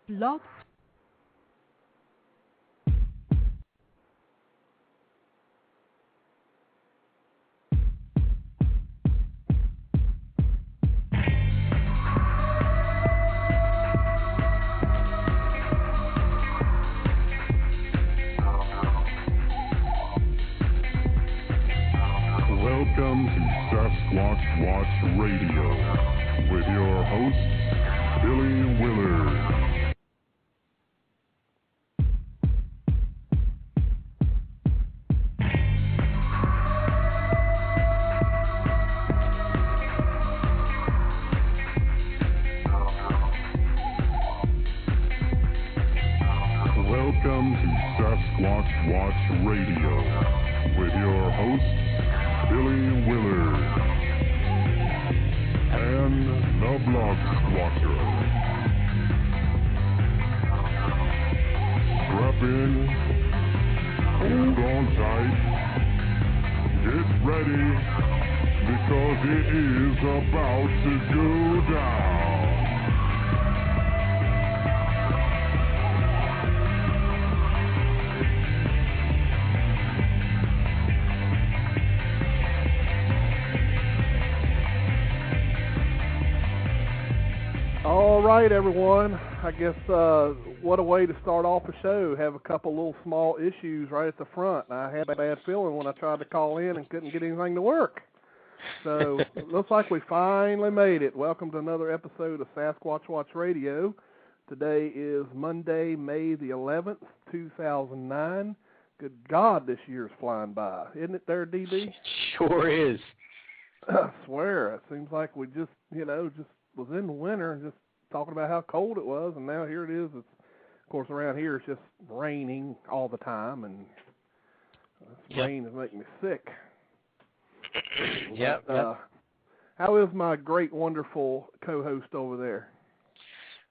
Blog. Welcome to Sasquatch Watch Radio with your host, Billy Willard. Welcome to Sasquatch Watch Radio with your host, Billy Willard, and the Blog Squatter. Strap in, hold on tight, get ready, because it is about to go down. All right, everyone. I guess what a way to start off a show. Have a couple little small issues right at the front. I had a bad feeling when I tried to call in and couldn't get anything to work. So it looks like we finally made it. Welcome to another episode of Sasquatch Watch Radio. Today is Monday, May the 11th, 2009. Good God, this year's flying by. Isn't it there, DB? Sure is. I swear. It seems like we just was in the winter and just talking about how cold it was, and now here it is. It's, of course, around here it's just raining all the time, and this rain is making me sick. Yep. How is my great, wonderful co-host over there?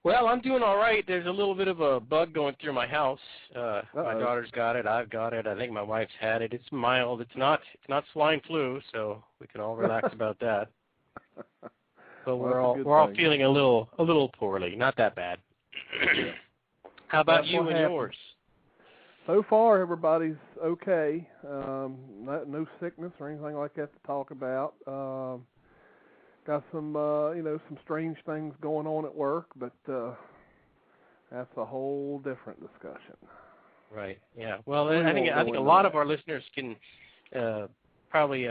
Well, I'm doing all right. There's a little bit of a bug going through my house. My daughter's got it. I've got it. I think my wife's had it. It's mild. It's not swine flu, so we can all relax about that. But we're all feeling a little poorly. Not that bad. How about you and yours? So far, everybody's okay. No sickness or anything like that to talk about. Got some some strange things going on at work, but that's a whole different discussion. Right. Yeah. Well, I think a lot of our listeners can probably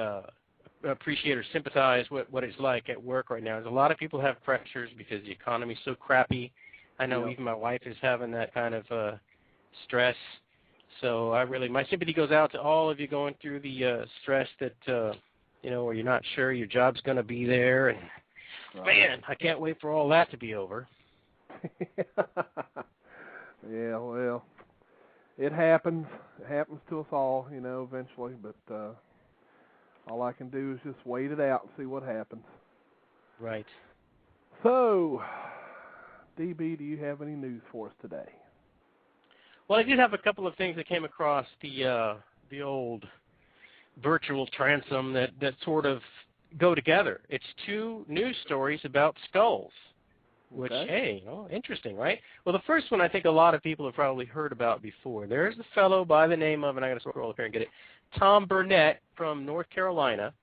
appreciate or sympathize with what it's like at work right now. There's a lot of people have pressures because the economy's so crappy. I know even my wife is having that kind of stress. So my sympathy goes out to all of you going through the stress that where you're not sure your job's going to be there, and man, I can't wait for all that to be over. Yeah, well, it happens. It happens to us all, eventually, but all I can do is just wait it out and see what happens. Right. So, DB, do you have any news for us today? Well, I did have a couple of things that came across the old virtual transom that sort of go together. It's two news stories about skulls, which, interesting, right? Well, the first one I think a lot of people have probably heard about before. There's a fellow by the name of, and I got to scroll up here and get it, Tom Burnett from North Carolina,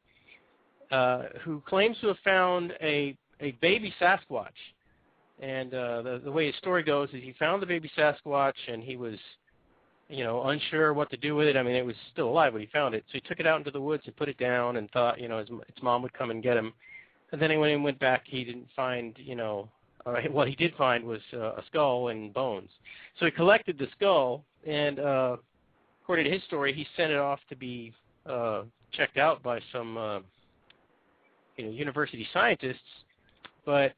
who claims to have found a baby Sasquatch. And the way his story goes is he found the baby Sasquatch, and he was, unsure what to do with it. I mean, it was still alive when he found it. So he took it out into the woods and put it down and thought, his mom would come and get him. And then when he went back, he didn't find, what he did find was a skull and bones. So he collected the skull, and according to his story, he sent it off to be checked out by some, university scientists, but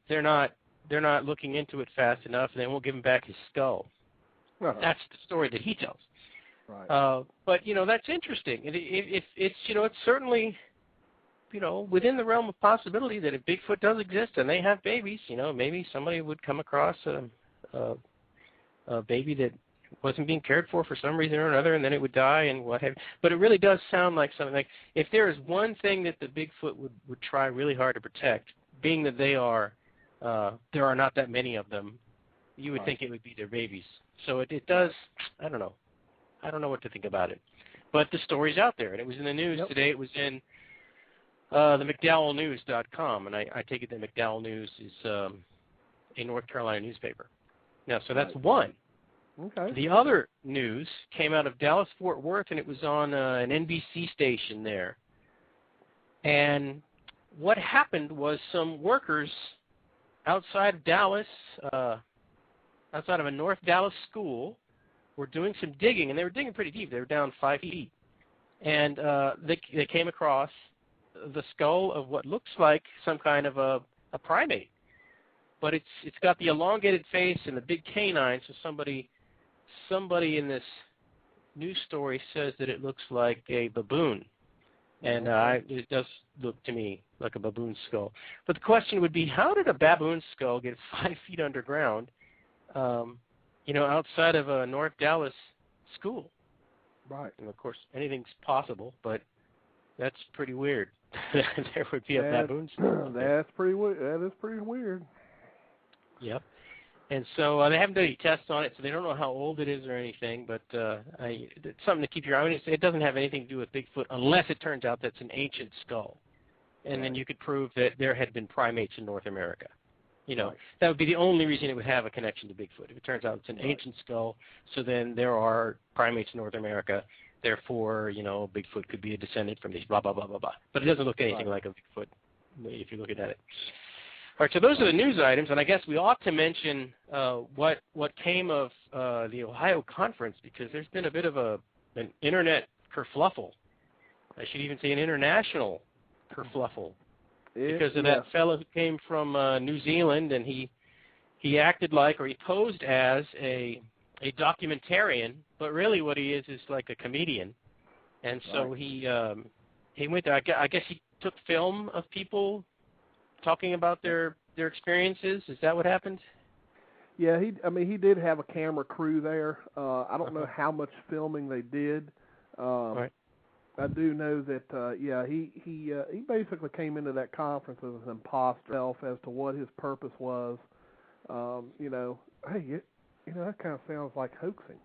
they're not looking into it fast enough, and they won't give him back his skull. Uh-huh. That's the story that he tells. Right. But that's interesting. It's certainly within the realm of possibility that if Bigfoot does exist and they have babies, maybe somebody would come across a baby that wasn't being cared for some reason or another, and then it would die and what have you. But it really does sound like something like, if there is one thing that the Bigfoot would try really hard to protect, being that there are not that many of them, you would think it would be their babies. So it does. I don't know. I don't know what to think about it. But the story's out there, and it was in the news today. It was in the McDowellNews.com, and I take it that McDowell News is a North Carolina newspaper. Now, so that's one. Okay. The other news came out of Dallas-Fort Worth, and it was on an NBC station there. And what happened was some workers outside of Dallas, outside of a North Dallas school, were doing some digging, and they were digging pretty deep. They were down 5 feet. And they came across the skull of what looks like some kind of a primate. But it's got the elongated face and the big canine, so somebody in this news story says that it looks like a baboon. And it does look to me like a baboon skull. But the question would be, how did a baboon skull get 5 feet underground, outside of a North Dallas school? Right. And, of course, anything's possible, but that's pretty weird. There would be a baboon skull. That is pretty weird. Yep. And so they haven't done any tests on it, so they don't know how old it is or anything, but it's something to keep your eye on. It doesn't have anything to do with Bigfoot unless it turns out that's an ancient skull. And then you could prove that there had been primates in North America. That would be the only reason it would have a connection to Bigfoot. If it turns out it's an ancient skull, so then there are primates in North America. Therefore, Bigfoot could be a descendant from these blah, blah, blah, blah, blah. But it doesn't look anything like a Bigfoot if you're looking at it. All right, so those are the news items, and I guess we ought to mention what came of the Ohio conference, because there's been a bit of an internet kerfluffle. I should even say an international kerfluffle, because of that fellow who came from New Zealand, and he acted like, or he posed as a documentarian, but really what he is like a comedian. And so he went there. I guess he took film of people talking about their experiences. Is that what happened? Yeah, he did have a camera crew there. I don't know how much filming they did. Right. I do know that he basically came into that conference as an imposter as to what his purpose was. That kind of sounds like hoaxing.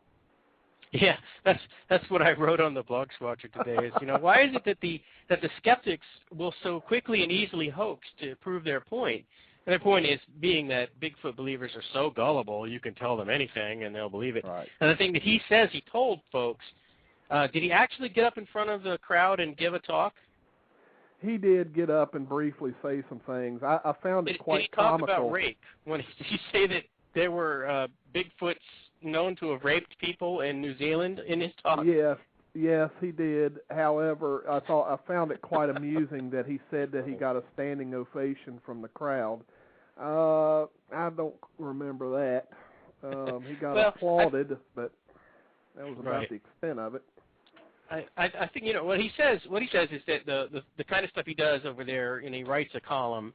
Yeah, that's what I wrote on the Blog Squatcher today. Is why is it that the skeptics will so quickly and easily hoax to prove their point? And their point is being that Bigfoot believers are so gullible, you can tell them anything and they'll believe it. Right. And the thing that he says he told folks, did he actually get up in front of the crowd and give a talk? He did get up and briefly say some things. I found it quite comical. Did he talk about rape? Did he say that there were Bigfoots known to have raped people in New Zealand in his talk? Yes, he did. However, I found it quite amusing that he said that he got a standing ovation from the crowd. I don't remember that. He got applauded, but that was about the extent of it. I think what he says is that the kind of stuff he does over there, and he writes a column,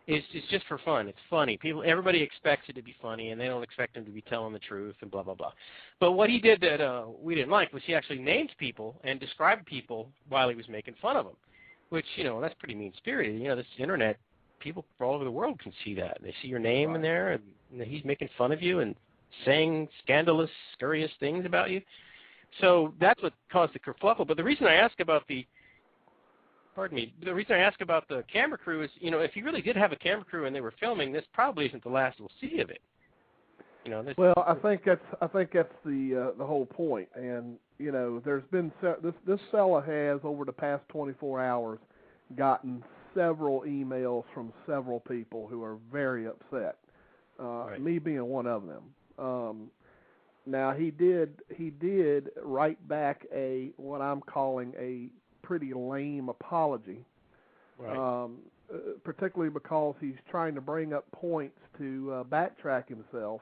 is just for fun. It's funny. Everybody expects it to be funny, and they don't expect him to be telling the truth and blah blah blah. But what he did that we didn't like was he actually named people and described people while he was making fun of them, which that's pretty mean-spirited. This internet, people all over the world can see that. They see your name in there, and he's making fun of you and saying scandalous, scurrious things about you. So that's what caused the kerfluffle. But the reason I ask about the camera crew is, if he really did have a camera crew and they were filming, this probably isn't the last we'll see of it. Well, I think that's the whole point. And there's been this fella has over the past 24 hours gotten several emails from several people who are very upset. Me being one of them. Now he did write back what I'm calling a pretty lame apology, particularly because he's trying to bring up points to backtrack himself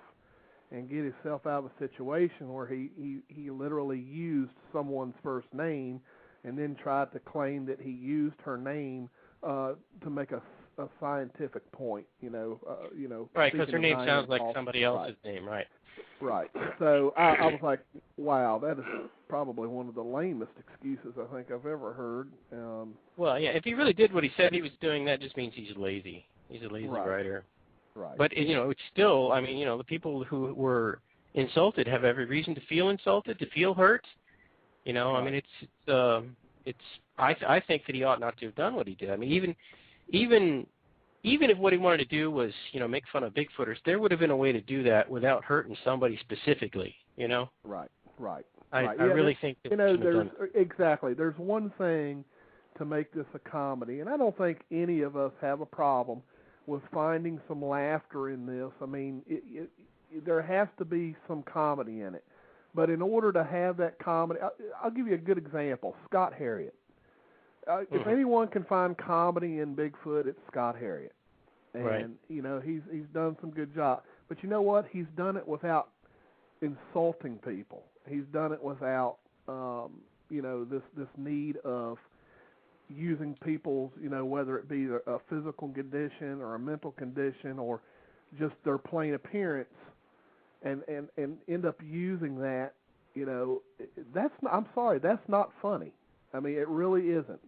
and get himself out of a situation where he literally used someone's first name and then tried to claim that he used her name to make a scientific point. Right, because her name sounds like somebody else's name, right? Right. So I was like, wow, that is probably one of the lamest excuses I think I've ever heard. Well, yeah, if he really did what he said he was doing, that just means he's lazy. He's a lazy writer. Right. But, it's still, I mean, the people who were insulted have every reason to feel insulted, to feel hurt. Right. I mean, I think that he ought not to have done what he did. I mean, even if what he wanted to do was, make fun of Bigfooters, there would have been a way to do that without hurting somebody specifically, Right. I really think that exactly. There's one thing to make this a comedy, and I don't think any of us have a problem with finding some laughter in this. I mean, there has to be some comedy in it. But in order to have that comedy, I'll give you a good example, Scott Harriet. If anyone can find comedy in Bigfoot, it's Scott Harriet. And, right. He's done some good job. But you know what? He's done it without insulting people. He's done it without, this need of using people's, whether it be a physical condition or a mental condition or just their plain appearance, and end up using that, that's not, I'm sorry, that's not funny. I mean, it really isn't.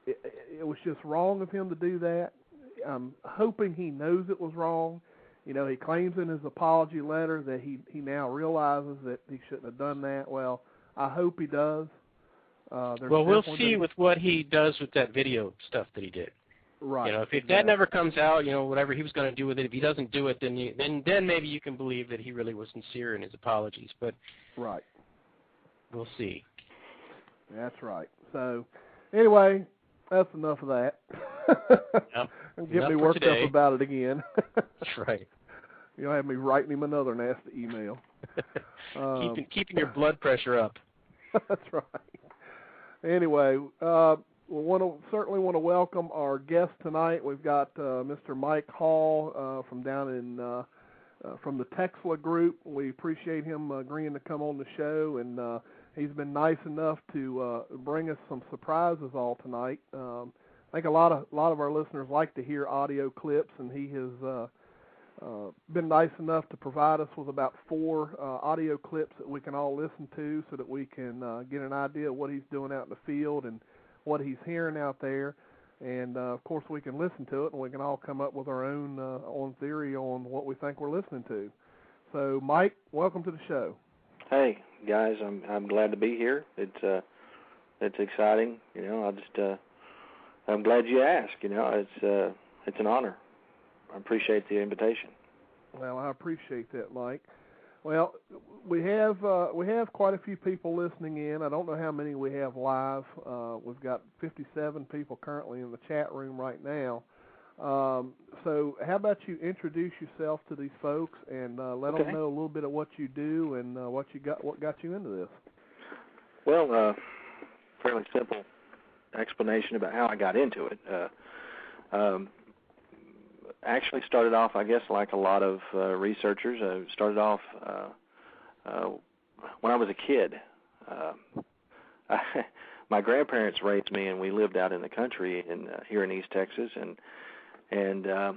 It was just wrong of him to do that. I'm hoping he knows it was wrong. He claims in his apology letter that he now realizes that he shouldn't have done that. Well, I hope he does. Well, we'll see with what he does with that video stuff that he did. Right. If that never comes out, whatever he was going to do with it, if he doesn't do it, then maybe you can believe that he really was sincere in his apologies. But right. We'll see. That's right. So, anyway, that's enough of that. Yep. Get me worked up about it again. That's right. You'll have me writing him another nasty email. Keeping your blood pressure up. That's right. Anyway, we certainly want to welcome our guest tonight. We've got Mr. Mike Hall from down in from the Texla Group. We appreciate him agreeing to come on the show, and he's been nice enough to bring us some surprises all tonight. I think a lot of our listeners like to hear audio clips, and he has been nice enough to provide us with about 4 audio clips that we can all listen to so that we can get an idea of what he's doing out in the field and what he's hearing out there. And, of course, we can listen to it, and we can all come up with our own theory on what we think we're listening to. So, Mike, welcome to the show. Hey, guys, I'm glad to be here. It's exciting. I'm glad you asked. It's an honor. I appreciate the invitation. Well, I appreciate that, Mike. Well, we have quite a few people listening in. I don't know how many we have live. We've got 57 people currently in the chat room right now. So how about you introduce yourself to these folks and let them know a little bit of what you do and what got you into this. Well, fairly simple explanation about how I got into it. Actually started off, I guess, like a lot of researchers. I started off when I was a kid. My grandparents raised me, and we lived out in the country here in East Texas. And I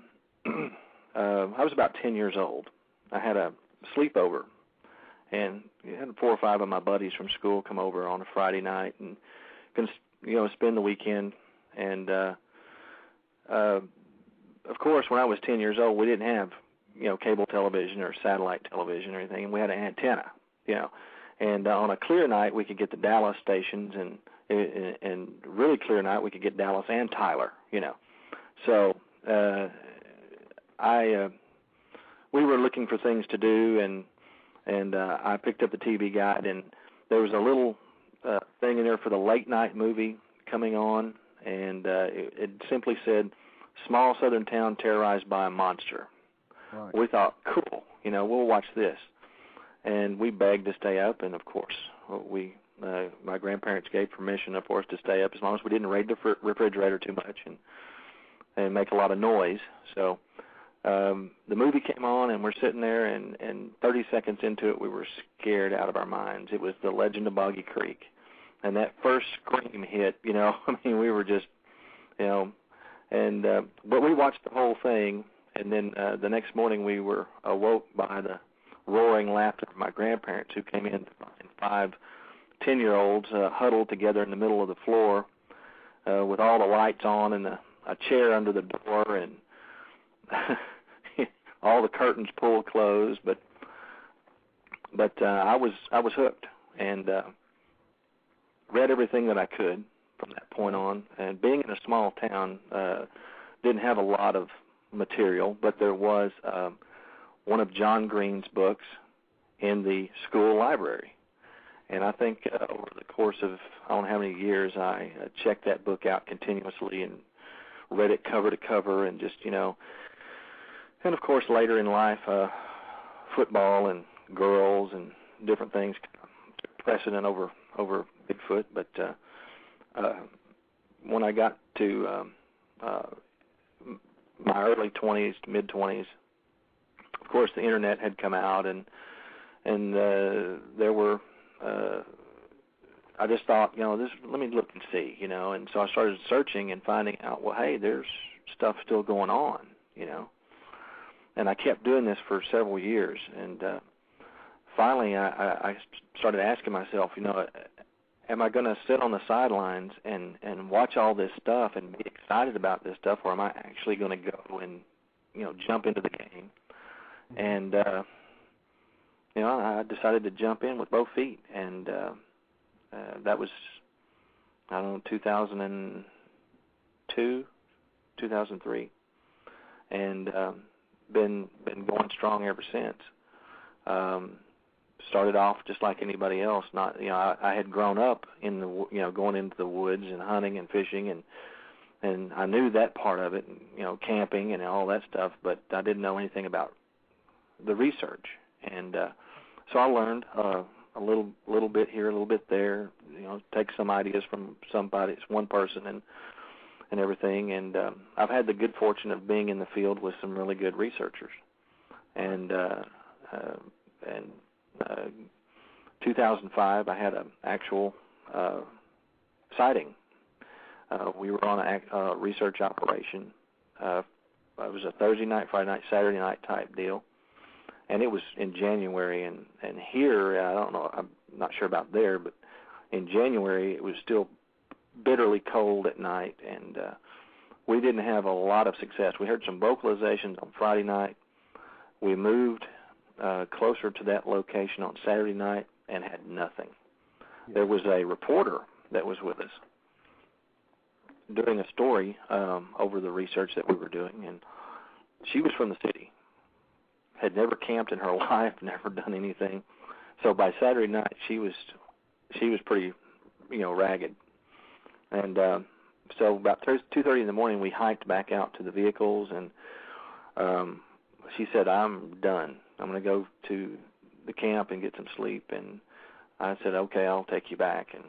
was about 10 years old. I had a sleepover, and I had 4 or 5 of my buddies from school come over on a Friday night and spend the weekend. And of course, when I was 10 years old, we didn't have, cable television or satellite television or anything, and we had an antenna, And on a clear night, we could get the Dallas stations, and really clear night, we could get Dallas and Tyler, So we were looking for things to do, and I picked up the TV guide, and there was a little thing in there for the late night movie coming on, and it simply said, "Small southern town terrorized by a monster." Right. We thought, cool, we'll watch this. And we begged to stay up, and of course, my grandparents gave permission for us to stay up as long as we didn't raid the refrigerator too much and make a lot of noise. So the movie came on, and we're sitting there, and 30 seconds into it, we were scared out of our minds. It was The Legend of Boggy Creek. And that first scream hit, we were just, but we watched the whole thing, and then the next morning we were awoke by the roaring laughter of my grandparents, who came in to find 5 10-year-olds huddled together in the middle of the floor with all the lights on and a chair under the door, all the curtains pulled closed, but I was hooked, and read everything that I could from that point on. And being in a small town, didn't have a lot of material, but there was one of John Green's books in the school library. And I think over the course of I don't know how many years, I checked that book out continuously and read it cover to cover, and just, you know, and of course later in life, football and girls and different things took precedent over Bigfoot. But when I got to my early 20s to mid 20s, of course the internet had come out, and there were I just thought, you know, let me look and see, you know, and so I started searching and finding out, well, hey, there's stuff still going on, you know, and I kept doing this for several years, and finally I started asking myself, you know, am I going to sit on the sidelines and watch all this stuff and be excited about this stuff, or am I actually going to go and, you know, jump into the game? And you know, I decided to jump in with both feet, and that was, I don't know, 2002, 2003, and been going strong ever since. Started off just like anybody else. Not, you know, I had grown up in the, you know, going into the woods and hunting and fishing, and I knew that part of it, and, you know, camping and all that stuff, but I didn't know anything about the research. And so I learned a little bit here, a little bit there. You know, take some ideas from somebody, it's one person, and everything. And I've had the good fortune of being in the field with some really good researchers. And 2005, I had an actual sighting. We were on a research operation. It was a Thursday night, Friday night, Saturday night type deal. And it was in January, and here, I don't know, I'm not sure about there, but in January it was still bitterly cold at night, and we didn't have a lot of success. We heard some vocalizations on Friday night. We moved closer to that location on Saturday night and had nothing. Yeah. There was a reporter that was with us doing a story over the research that we were doing, and she was from the city. Had never camped in her life, never done anything. So by Saturday night, she was pretty, you know, ragged. And so about 2:30 in the morning, we hiked back out to the vehicles, and she said, "I'm done. I'm going to go to the camp and get some sleep." And I said, "Okay, I'll take you back." And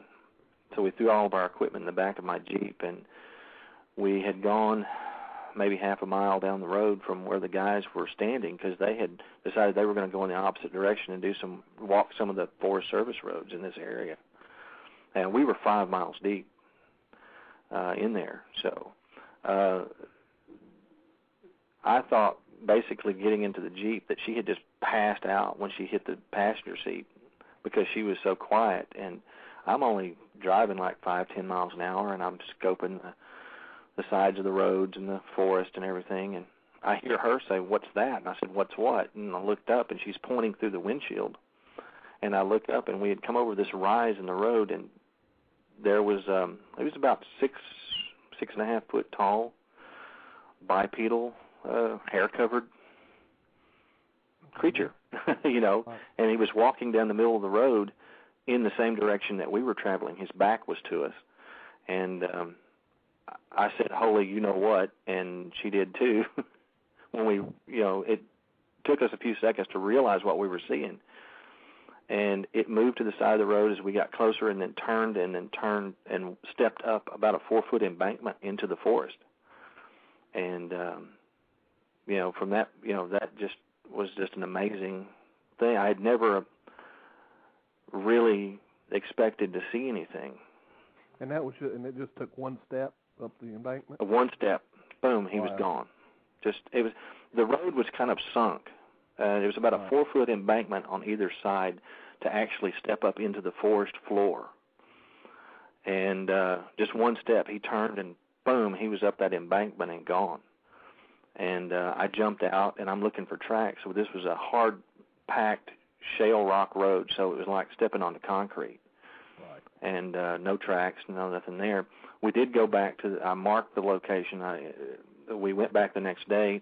so we threw all of our equipment in the back of my Jeep, and we had gone maybe half a mile down the road from where the guys were standing, because they had decided they were going to go in the opposite direction and walk some of the Forest Service roads in this area. And we were 5 miles deep in there. So I thought, basically getting into the Jeep, that she had just passed out when she hit the passenger seat because she was so quiet. And I'm only driving like 5-10 miles an hour, and I'm scoping the sides of the roads and the forest and everything, and I hear her say, "What's that?" And I said, "What's what?" And I looked up, and she's pointing through the windshield, and I looked up, and we had come over this rise in the road, and there was it was about 6.5 foot tall, bipedal, hair-covered creature, you know, and he was walking down the middle of the road in the same direction that we were traveling. His back was to us, and I said, "Holy, you know what?" And she did too. When we, you know, it took us a few seconds to realize what we were seeing. And it moved to the side of the road as we got closer, and then turned and stepped up about a 4-foot embankment into the forest. And, you know, from that, you know, that just was just an amazing thing. I had never really expected to see anything. And that was and it just took one step up the embankment? One step, boom, he was gone. The road was kind of sunk. It was about a 4-foot embankment on either side to actually step up into the forest floor. And just one step, he turned, and boom, he was up that embankment and gone. And I jumped out, and I'm looking for tracks. So this was a hard-packed shale rock road, so it was like stepping onto concrete. Right. And no tracks, nothing there. We did go back to, I marked the location. We went back the next day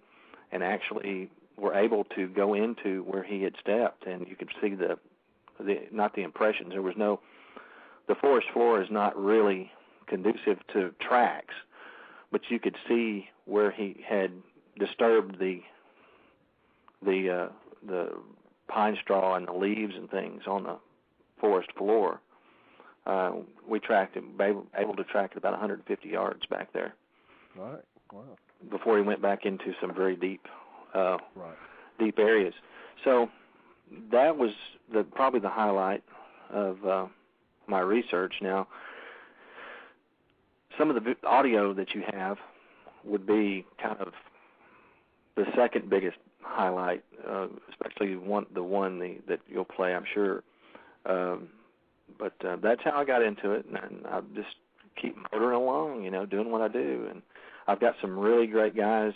and actually were able to go into where he had stepped, and you could see not the impressions. There was no, the forest floor is not really conducive to tracks, but you could see where he had disturbed the pine straw and the leaves and things on the forest floor. We tracked him, able to track it about 150 yards back there. Right. Wow. Before he went back into some very deep, right. deep areas. So that was probably the highlight of my research. Now, some of the audio that you have would be kind of the second biggest highlight, especially the one that you'll play, I'm sure. But that's how I got into it, and I just keep motoring along, doing what I do. And I've got some really great guys.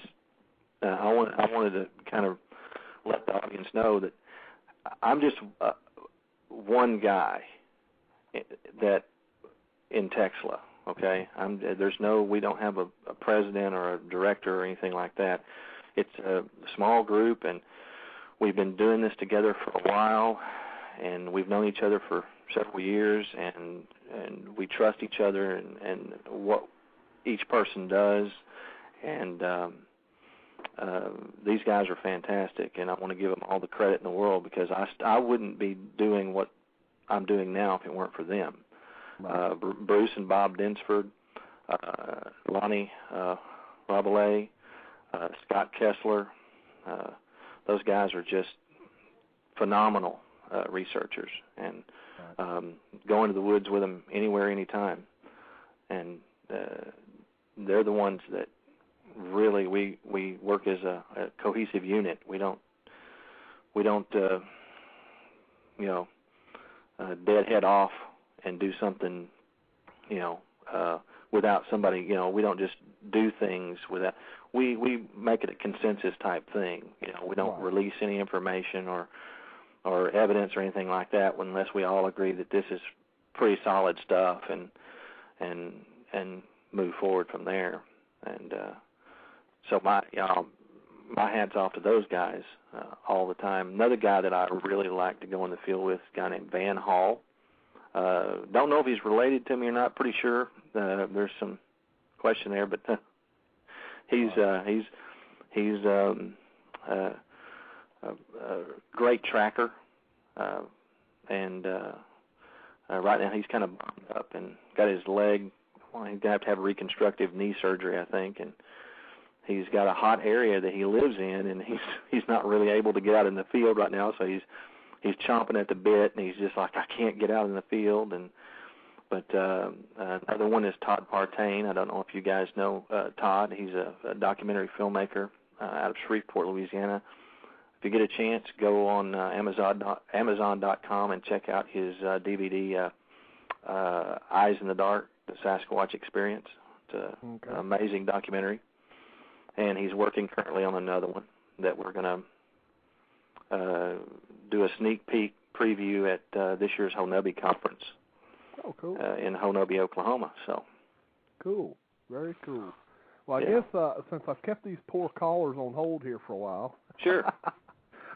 I wanted to kind of let the audience know that I'm just one guy that in Texla. Okay, we don't have a president or a director or anything like that. It's a small group, and we've been doing this together for a while, and we've known each other for several years, and we trust each other and what each person does, and these guys are fantastic, and I want to give them all the credit in the world, because I wouldn't be doing what I'm doing now if it weren't for them. Right. Bruce and Bob Dinsford, Lonnie Rabelais, Scott Kessler, those guys are just phenomenal researchers, and go into the woods with them anywhere, anytime. And they're the ones that really we work as a cohesive unit. We don't deadhead off and do something, without somebody, we don't just do things without, we make it a consensus type thing. We don't release any information or evidence or anything like that unless we all agree that this is pretty solid stuff, and move forward from there. And so my hat's off to those guys all the time. Another guy that I really like to go in the field with is a guy named Van Hall. Don't know if he's related to me or not. Pretty sure. There's some question there, but he's a great tracker, and right now he's kind of bummed up and got his leg. Well, he's gonna have to have reconstructive knee surgery, I think, and he's got a hot area that he lives in, and he's not really able to get out in the field right now, so he's chomping at the bit, and he's just like, I can't get out in the field. But another one is Todd Partain. I don't know if you guys know Todd. He's a documentary filmmaker out of Shreveport, Louisiana. If you get a chance, go on Amazon.com and check out his DVD, Eyes in the Dark, the Sasquatch Experience. It's an amazing documentary. And he's working currently on another one that we're going to do a sneak peek preview at this year's Honobia Conference. Oh, cool. In Honobia, Oklahoma. So cool. Very cool. Well, I guess since I've kept these poor callers on hold here for a while. Sure.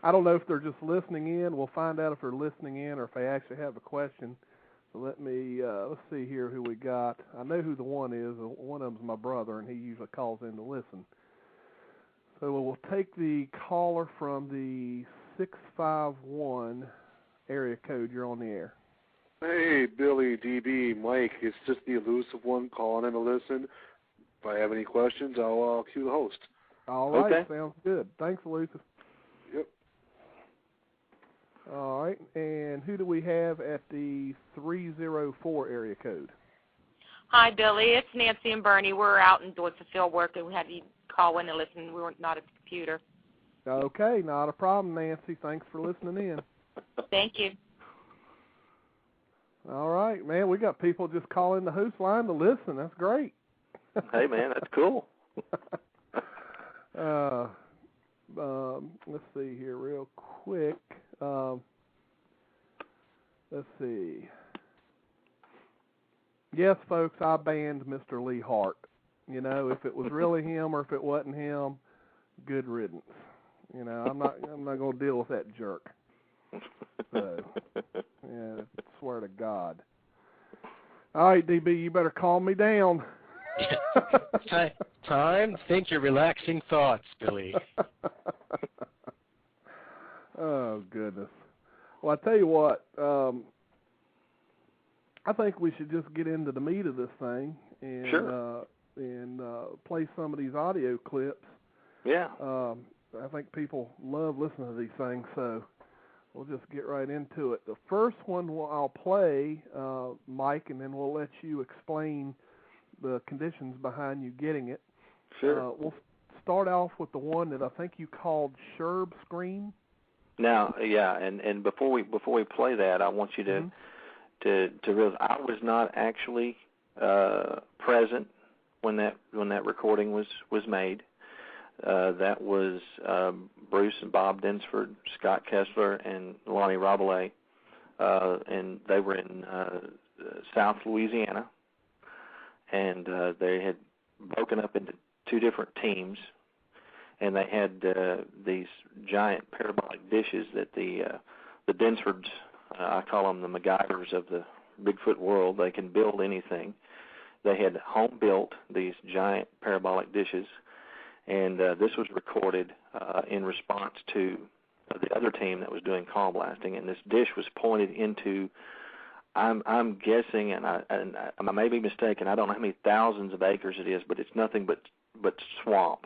I don't know if they're just listening in. We'll find out if they're listening in or if they actually have a question. So let's see here who we got. I know who the one is. One of them's my brother, and he usually calls in to listen. So we'll take the caller from the 651 area code. You're on the air. Hey, Billy, DB, Mike. It's just the elusive one calling in to listen. If I have any questions, I'll cue the host. All right, okay. Sounds good. Thanks, elusive. Yep. All right, and who do we have at the 304 area code? Hi, Billy. It's Nancy and Bernie. We're out and doing some field work, and we had you call in and listen. We were not at the computer. Okay, not a problem, Nancy. Thanks for listening in. Thank you. All right, man. We got people just calling the host line to listen. That's great. Hey, man, that's cool. Let's see here real quick. Let's see. Yes, folks, I banned Mr. Lee Hart. You know, if it was really him or if it wasn't him, good riddance. You know, I'm not going to deal with that jerk. So, yeah, swear to God. All right, DB, you better calm me down. Time to think your relaxing thoughts, Billy. Oh, goodness. Well, I tell you what, I think we should just get into the meat of this thing and Sure. Play some of these audio clips. Yeah. I think people love listening to these things, so we'll just get right into it. The first one I'll play, Mike, and then we'll let you explain the conditions behind you getting it. Sure. We'll start off with the one that I think you called Sherb Scream. Now, yeah, and before we play that, I want you to realize I was not actually present when that recording was made. That was Bruce and Bob Dinsford, Scott Kessler, and Lonnie Rabelais, and they were in South Louisiana, and they had broken up into two different teams, and they had these giant parabolic dishes that the Dinsfords, I call them the MacGyvers of the Bigfoot world. They can build anything. They had home built these giant parabolic dishes, and this was recorded in response to the other team that was doing call blasting, and this dish was pointed into, I'm guessing, and I may be mistaken, I don't know how many thousands of acres it is, but it's nothing but swamp.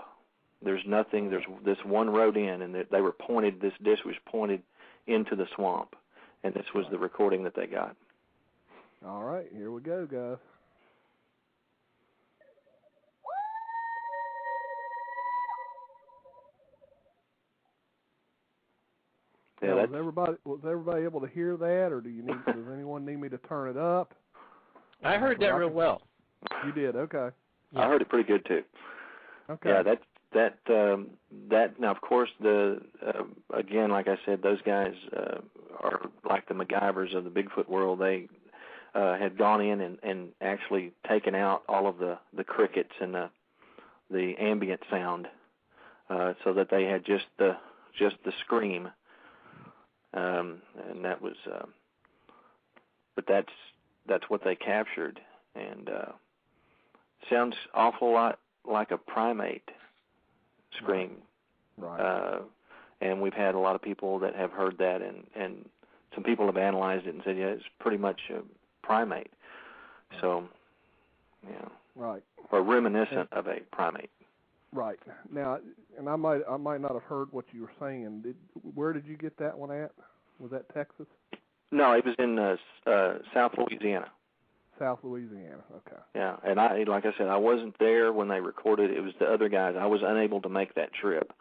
There's nothing, there's this one road in, and they were pointed, this dish was pointed into the swamp, and this was the recording that they got. All right, here we go, guys. Yeah, now, was everybody able to hear that, or does anyone need me to turn it up? I heard that real well. You did, okay. Yeah. I heard it pretty good too. Okay. Yeah, that now of course again, like I said, those guys are like the MacGyvers of the Bigfoot world. They had gone in and actually taken out all of the crickets and the ambient sound, so that they had just the scream. And that was, but that's what they captured, and sounds awful lot like a primate scream. Right. And we've had a lot of people that have heard that, and some people have analyzed it and said, yeah, it's pretty much a primate. So, yeah. Right. Or reminiscent of a primate. Right. Now, and I might not have heard what you were saying. Where did you get that one at? Was that Texas? No, it was in South Louisiana. South Louisiana. Okay. Yeah, and like I said, I wasn't there when they recorded it. It was the other guys. I was unable to make that trip.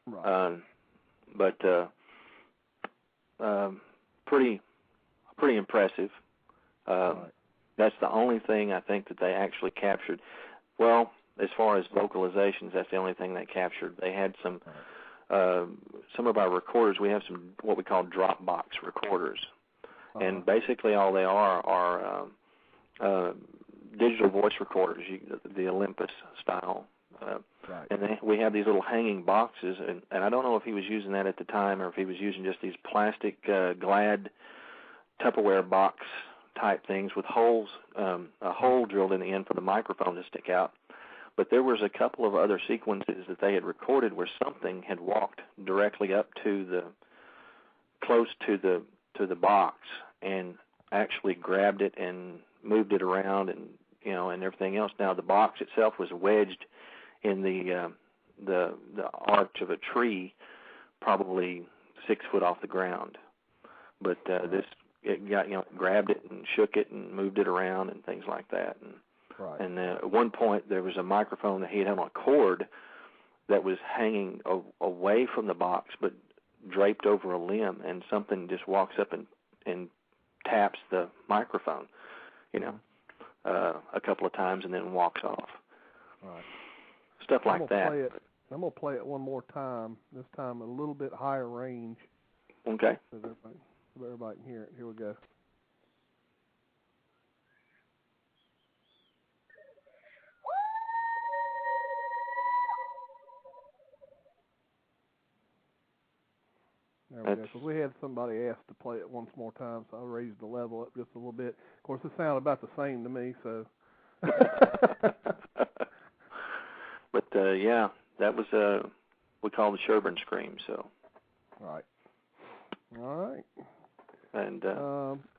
Right. But pretty impressive. Right. That's the only thing I think that they actually captured. Well, as far as vocalizations, that's the only thing they captured. They had some of our recorders. We have some what we call Dropbox recorders, and basically all they are digital voice recorders, the Olympus style. Right. And we have these little hanging boxes, and I don't know if he was using that at the time or if he was using just these plastic Glad Tupperware box type things with holes, a hole drilled in the end for the microphone to stick out. But there was a couple of other sequences that they had recorded where something had walked directly up to close to the box and actually grabbed it and moved it around and everything else. Now the box itself was wedged in the arch of a tree, probably 6 foot off the ground. But it got grabbed it and shook it and moved it around and things like that. And at one point, there was a microphone that he had on a cord that was hanging away from the box, but draped over a limb, and something just walks up and taps the microphone, a couple of times, and then walks off. Right. Stuff like that. I'm going to play it one more time, this time a little bit higher range. Okay. So everybody can hear it. Here we go. There we go, because we had somebody ask to play it once more time, so I raised the level up just a little bit. Of course, it sounded about the same to me, so. But, yeah, that was, we call the Sherburne Scream, so. Right. All right. And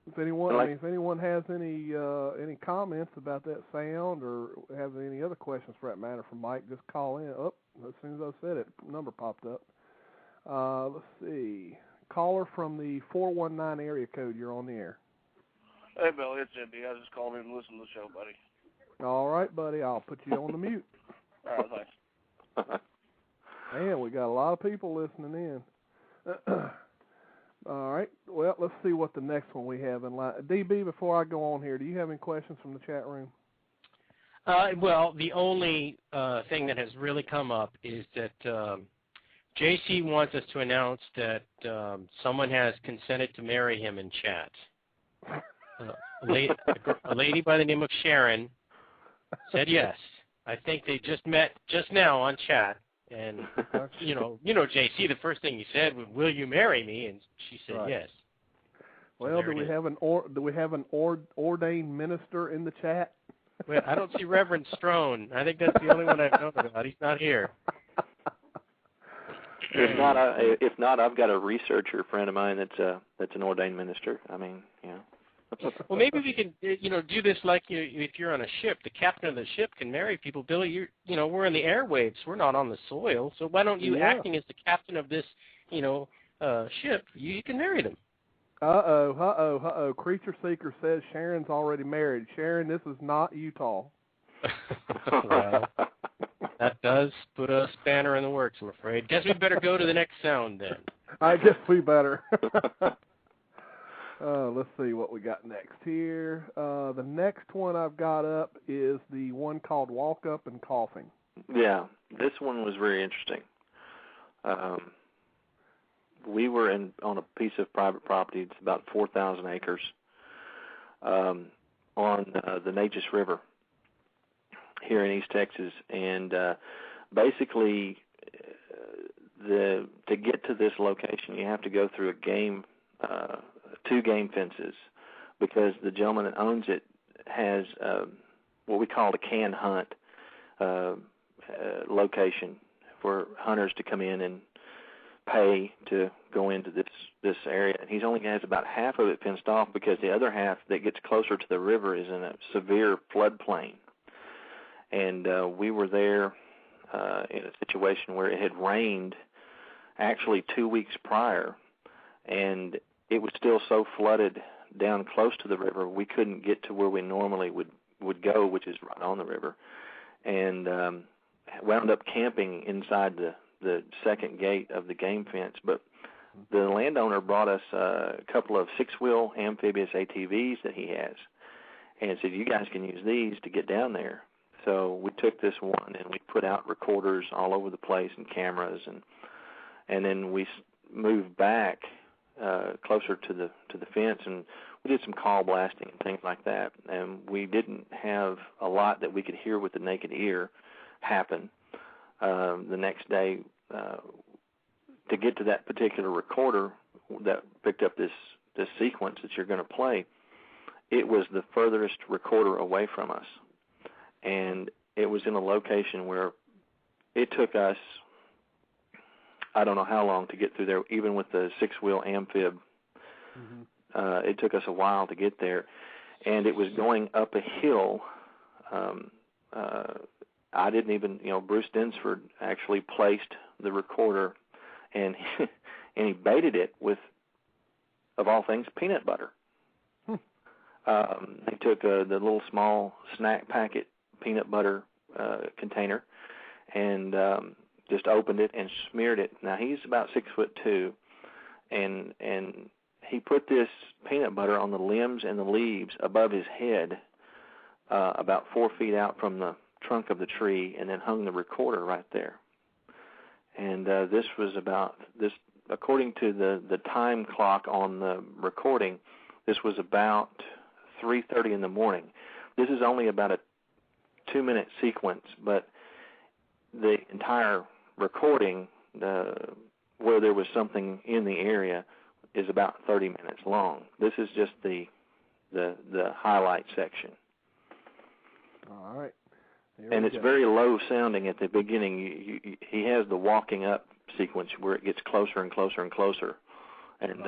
if anyone has any comments about that sound or have any other questions for that matter for Mike, just call in. Oh, as soon as I said it, number popped up. Let's see. Caller from the 419 area code. You're on the air. Hey, Billy, it's Jimmy. I was just calling in to listen to the show, buddy. All right, buddy. I'll put you on the mute. All right, thanks. Man, we got a lot of people listening in. All right. Well, let's see what the next one we have in line. DB, before I go on here, do you have any questions from the chat room? Well, the only thing that has really come up is that JC wants us to announce that someone has consented to marry him in chat. A lady by the name of Sharon said yes. I think they just met just now on chat. And, you know, JC, the first thing he said was, "Will you marry me?" And she said right. yes. Well, do we have an ordained minister in the chat? Well, I don't see Reverend Strone. I think that's the only one I've known about. He's not here. If not, I've got a researcher friend of mine that's an ordained minister. I mean, you know. Well, maybe we can, do this like if you're on a ship. The captain of the ship can marry people. Billy, we're in the airwaves. We're not on the soil. So why don't you, acting as the captain of this, ship, you can marry them. Creature Seeker says Sharon's already married. Sharon, this is not Utah. Well, that does put a spanner in the works, I'm afraid. Guess we better go to the next sound then. I guess we better. Let's see what we got next here. The next one I've got up is the one called Walk Up and Coughing. Yeah, this one was very interesting. We were on a piece of private property. It's about 4,000 acres on the Neches River here in East Texas. And basically, to get to this location, you have to go through two game fences, because the gentleman that owns it has what we call a can hunt location for hunters to come in and pay to go into this area. And he's only has about half of it fenced off, because the other half that gets closer to the river is in a severe floodplain. And we were there in a situation where it had rained actually 2 weeks prior, and it was still so flooded down close to the river, we couldn't get to where we normally would go, which is right on the river, and wound up camping inside the second gate of the game fence. But the landowner brought us a couple of six-wheel amphibious ATVs that he has, and said, "You guys can use these to get down there." So we took this one, and we put out recorders all over the place and cameras, and then we moved back closer to the fence, and we did some call blasting and things like that. And we didn't have a lot that we could hear with the naked ear happen. The next day, to get to that particular recorder that picked up this sequence that you're going to play, it was the furthest recorder away from us. And it was in a location where it took us, I don't know how long to get through there, even with the six-wheel amphib. Mm-hmm. It took us a while to get there. And it was going up a hill. I didn't even, Bruce Dinsford actually placed the recorder, and he baited it with, of all things, peanut butter. He took the little small snack packet peanut butter container and just opened it and smeared it. Now, he's about 6'2", and he put this peanut butter on the limbs and the leaves above his head, about 4 feet out from the trunk of the tree, and then hung the recorder right there. And this was about this. According to the time clock on the recording, this was about 3:30 in the morning. This is only about a 2-minute sequence, but the entire recording, where there was something in the area, is about 30 minutes long. This is just the highlight section. All right. And it's very low sounding at the beginning. He has the walking up sequence where it gets closer and closer and closer, and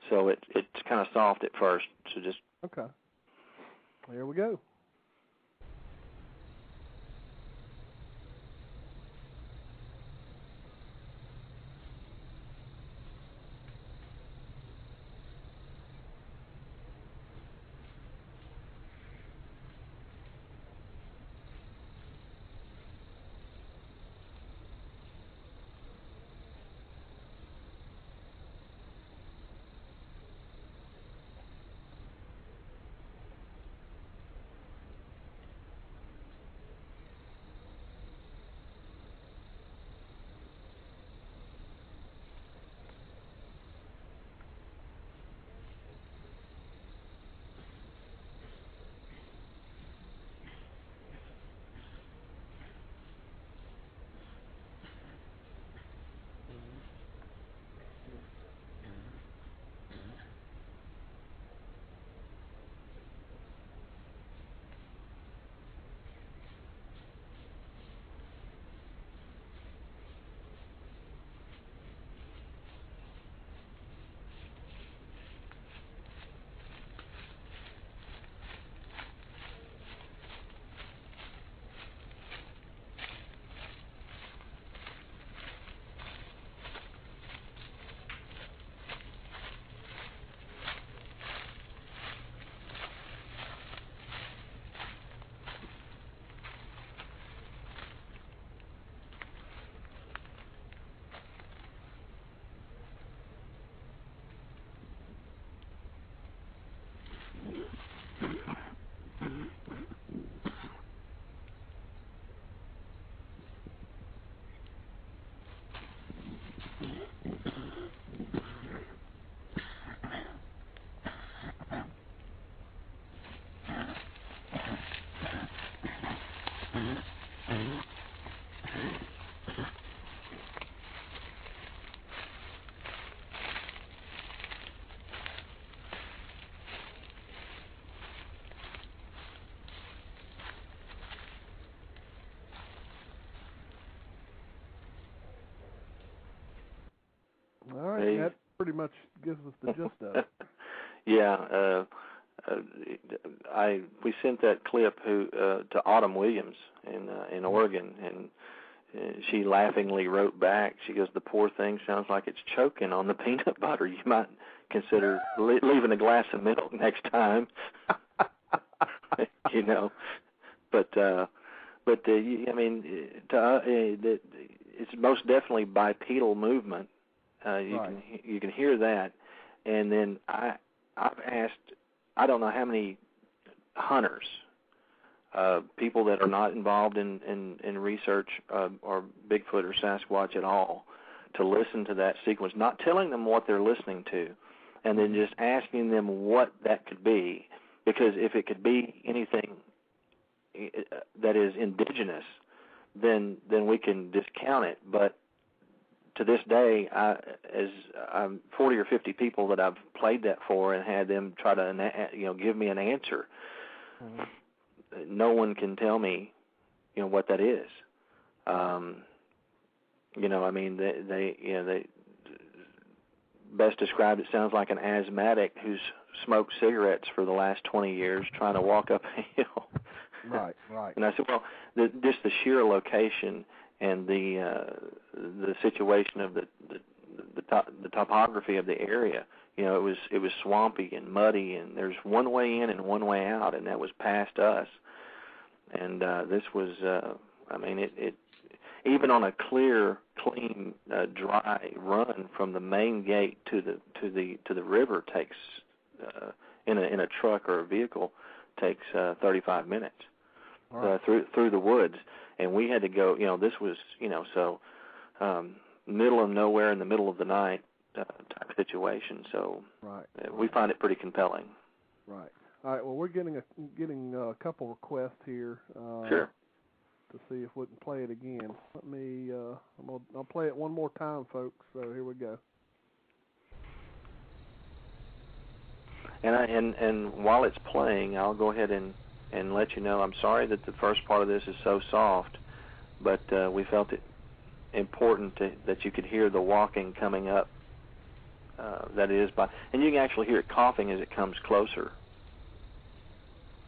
so it's kind of soft at first. So just okay. Here we go. All right, that pretty much gives us the gist of it. Yeah, we sent that clip to Autumn Williams in Oregon, and she laughingly wrote back. She goes, "The poor thing sounds like it's choking on the peanut butter. You might consider leaving a glass of milk next time." You know, but I mean, it's most definitely bipedal movement. You can hear that, and then I've asked, I don't know how many hunters, people that are not involved in research or Bigfoot or Sasquatch at all, to listen to that sequence, not telling them what they're listening to, and then just asking them what that could be, because if it could be anything that is indigenous, then we can discount it. But to this day, as 40 or 50 people that I've played that for and had them try to give me an answer, no one can tell me what that is. I mean, they best described, it sounds like an asthmatic who's smoked cigarettes for the last 20 years trying to walk up a hill. Right. And I said, well, just the sheer location and the situation of the topography of the area, it was swampy and muddy, and there's one way in and one way out, and that was past us. And this was, it even on a clear, clean, dry run from the main gate to the river takes in a truck or a vehicle takes 35 minutes. Right. Through the woods, and we had to go. This was so middle of nowhere in the middle of the night type situation. So we find it pretty compelling. Right. All right. Well, we're getting a couple requests here. Sure. To see if we can play it again. Let me. I'll play it one more time, folks. So here we go. And while it's playing, I'll go ahead and let you know. I'm sorry that the first part of this is so soft, but we felt it important that you could hear the walking coming up. That is by, and you can actually hear it coughing as it comes closer.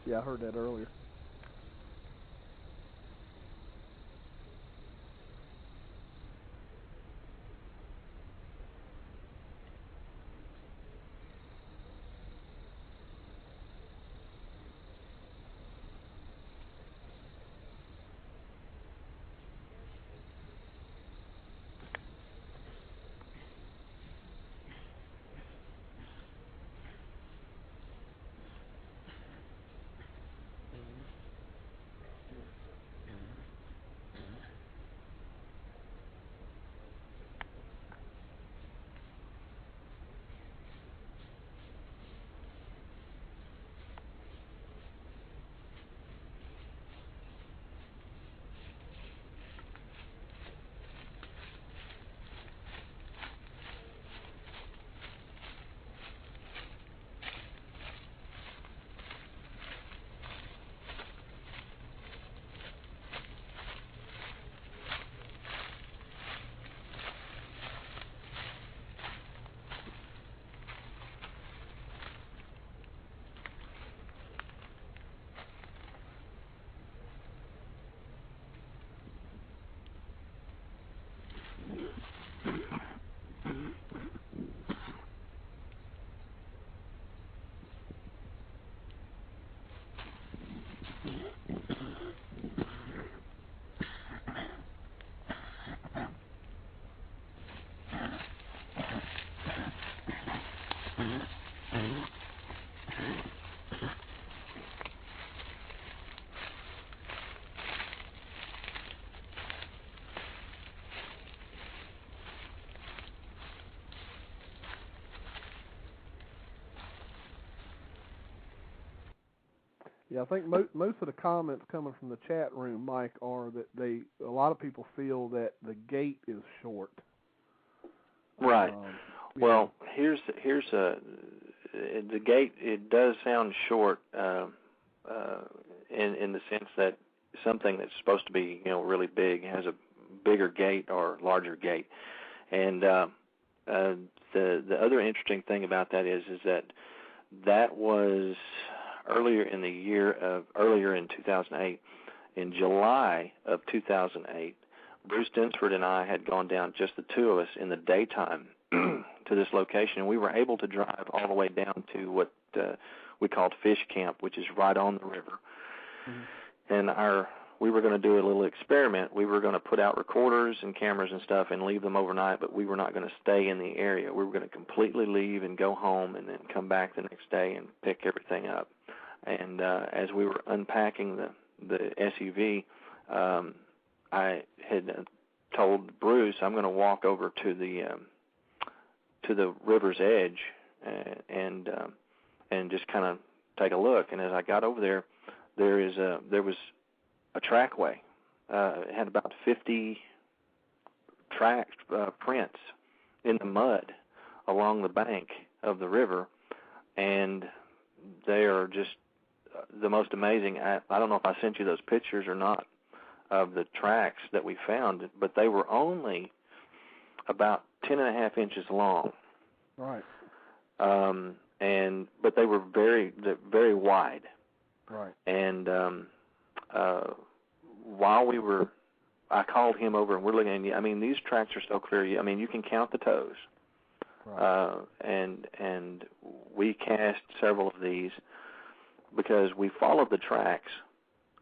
Yeah, I heard that earlier. Yeah, I think most of the comments coming from the chat room, Mike, are that a lot of people feel that the gait is short. Right. Well, here's the gate. It does sound short in the sense that something that's supposed to be really big has a bigger gate or larger gate, and the other interesting thing about that is that was earlier in 2008, in July of 2008, Bruce Dinsford and I had gone down, just the two of us, in the daytime to this location, and we were able to drive all the way down to what we called Fish Camp, which is right on the river. Mm-hmm. And we were going to do a little experiment. We were going to put out recorders and cameras and stuff and leave them overnight, but we were not going to stay in the area. We were going to completely leave and go home and then come back the next day and pick everything up. And as we were unpacking the SUV, I had told Bruce, I'm going to walk over to the river's edge and just kind of take a look. And as I got over there, there was a trackway. It had about 50 prints in the mud along the bank of the river, and they are just the most amazing. I don't know if I sent you those pictures or not of the tracks that we found, but they were only about 10.5 inches long. Right. But they were very wide. Right. And while I called him over and we're looking at, I mean, these tracks are so clear. I mean, you can count the toes. Right. And we cast several of these because we followed the tracks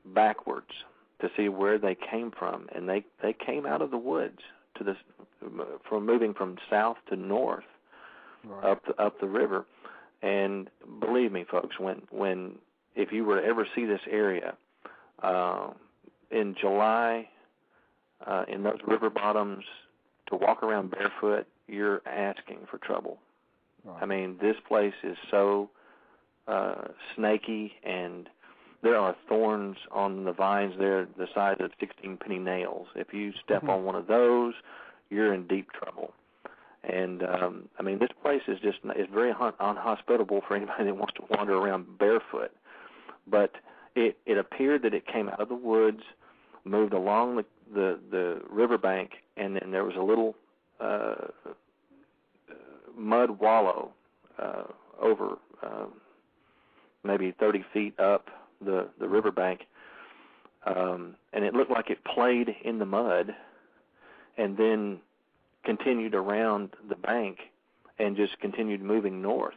backwards to see where they came from, and they came out of the woods from moving from south to north. Right. up the river. And believe me, folks, when if you were to ever see this area in July, in those river bottoms, to walk around barefoot, you're asking for trouble. Right. I mean, this place is so snaky, and there are thorns on the vines there the size of 16-penny nails. If you step on one of those, you're in deep trouble. And, I mean, this place is very unhospitable for anybody that wants to wander around barefoot. But it appeared that it came out of the woods, moved along the riverbank, and then there was a little mud wallow over maybe 30 feet up the riverbank, and it looked like it played in the mud and then continued around the bank and just continued moving north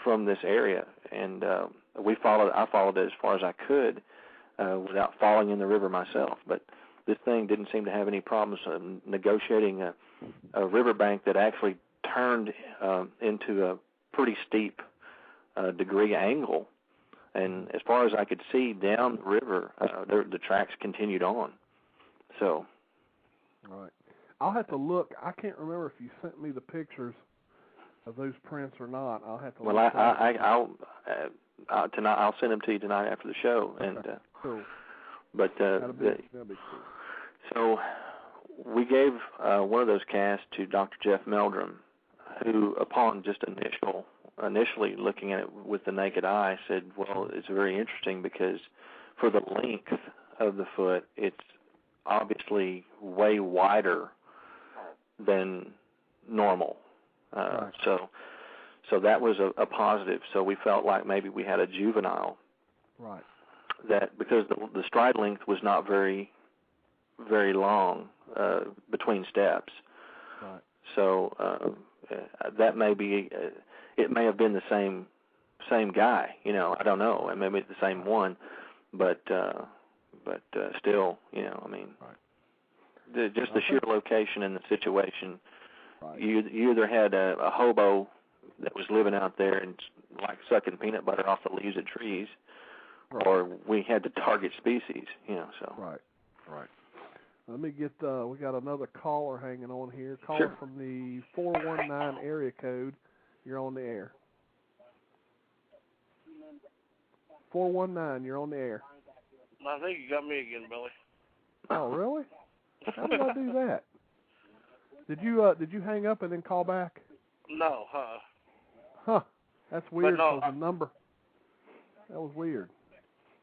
from this area. And I followed it as far as I could without falling in the river myself. But this thing didn't seem to have any problems negotiating a riverbank that actually turned into a pretty steep degree angle. And as far as I could see down the river, the tracks continued on. So, right. I'll have to look. I can't remember if you sent me the pictures of those prints or not. I'll have to look. Well, tonight I'll send them to you tonight after the show. Okay. And cool. But that'll be cool. So we gave one of those casts to Dr. Jeff Meldrum, who, upon just initially looking at it with the naked eye, said, well, it's very interesting because for the length of the foot, it's obviously way wider than normal. Right. So that was a positive. So we felt like maybe we had a juvenile. Right. That because the stride length was not very, very long between steps. Right. So that may be, it may have been the same guy. You know, I don't know. It may be the same one, but still, you know, I mean, right. Just the sheer location and the situation. Right. You either had a hobo that was living out there and like sucking peanut butter off the leaves of trees, right. or we had to target species, you know. So right. Let me get. We got another caller hanging on here. Caller Sure. from the 419 area code. You're on the air. 419. You're on the air. I think you got me again, Billy. Oh, really? How did I do that? Did you hang up and then call back? No, Huh. That's weird. no, The number. That was weird.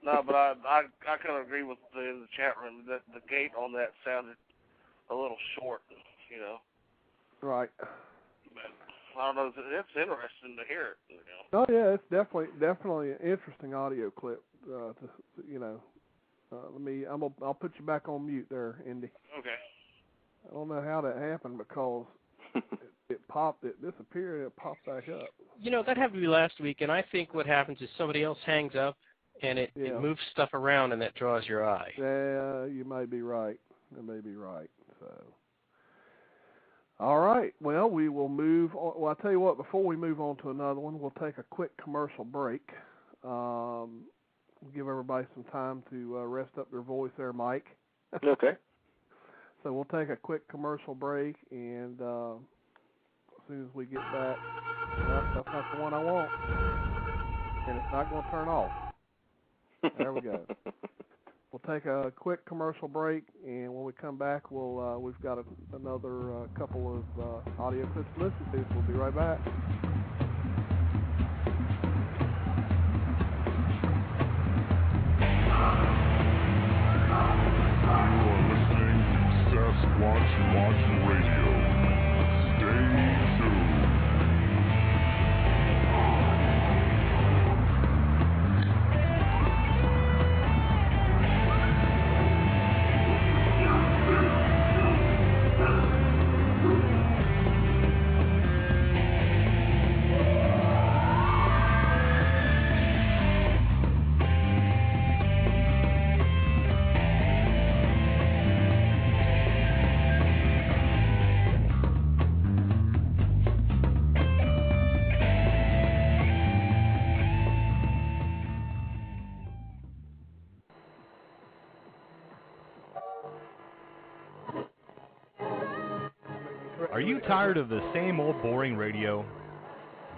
No, but I kind of agree with the chat room that the gate on that sounded a little short, you know. Right. But I don't know. It's interesting to hear it, you know. Oh yeah, it's definitely an interesting audio clip. I'll put you back on mute there, Indy. Okay. I don't know how that happened because it popped. It disappeared. And it popped back up. You know, that happened to me last week, and I think what happens is somebody else hangs up, and it moves stuff around, and that draws your eye. Yeah, you may be right. You may be right. So, all right. Well, we will move on. Well, I'll tell you what. Before we move on to another one, we'll take a quick commercial break. Give everybody some time to rest up their voice there, Mike. Okay. So we'll take a quick commercial break, and as soon as we get back, that's not the one I want, and it's not going to turn off. There we go. We'll take a quick commercial break, and when we come back, we've got another couple of audio clips to listen to. So we'll be right back. Sasquatch Watch Radio. Stay tuned. Are you tired of the same old boring radio?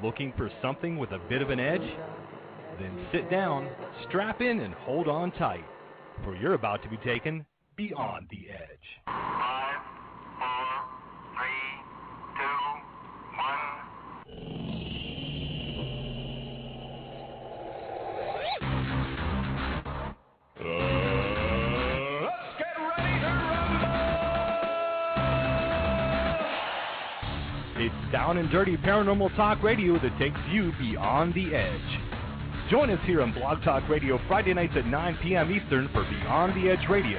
Looking for something with a bit of an edge? Then sit down, strap in, and hold on tight, for you're about to be taken beyond the edge. 5, 4, 3, 2, 1. Let's get ready to rumble! It's Down and Dirty Paranormal Talk Radio that takes you beyond the edge. Join us here on Blog Talk Radio Friday nights at 9 p.m. Eastern for Beyond the Edge Radio,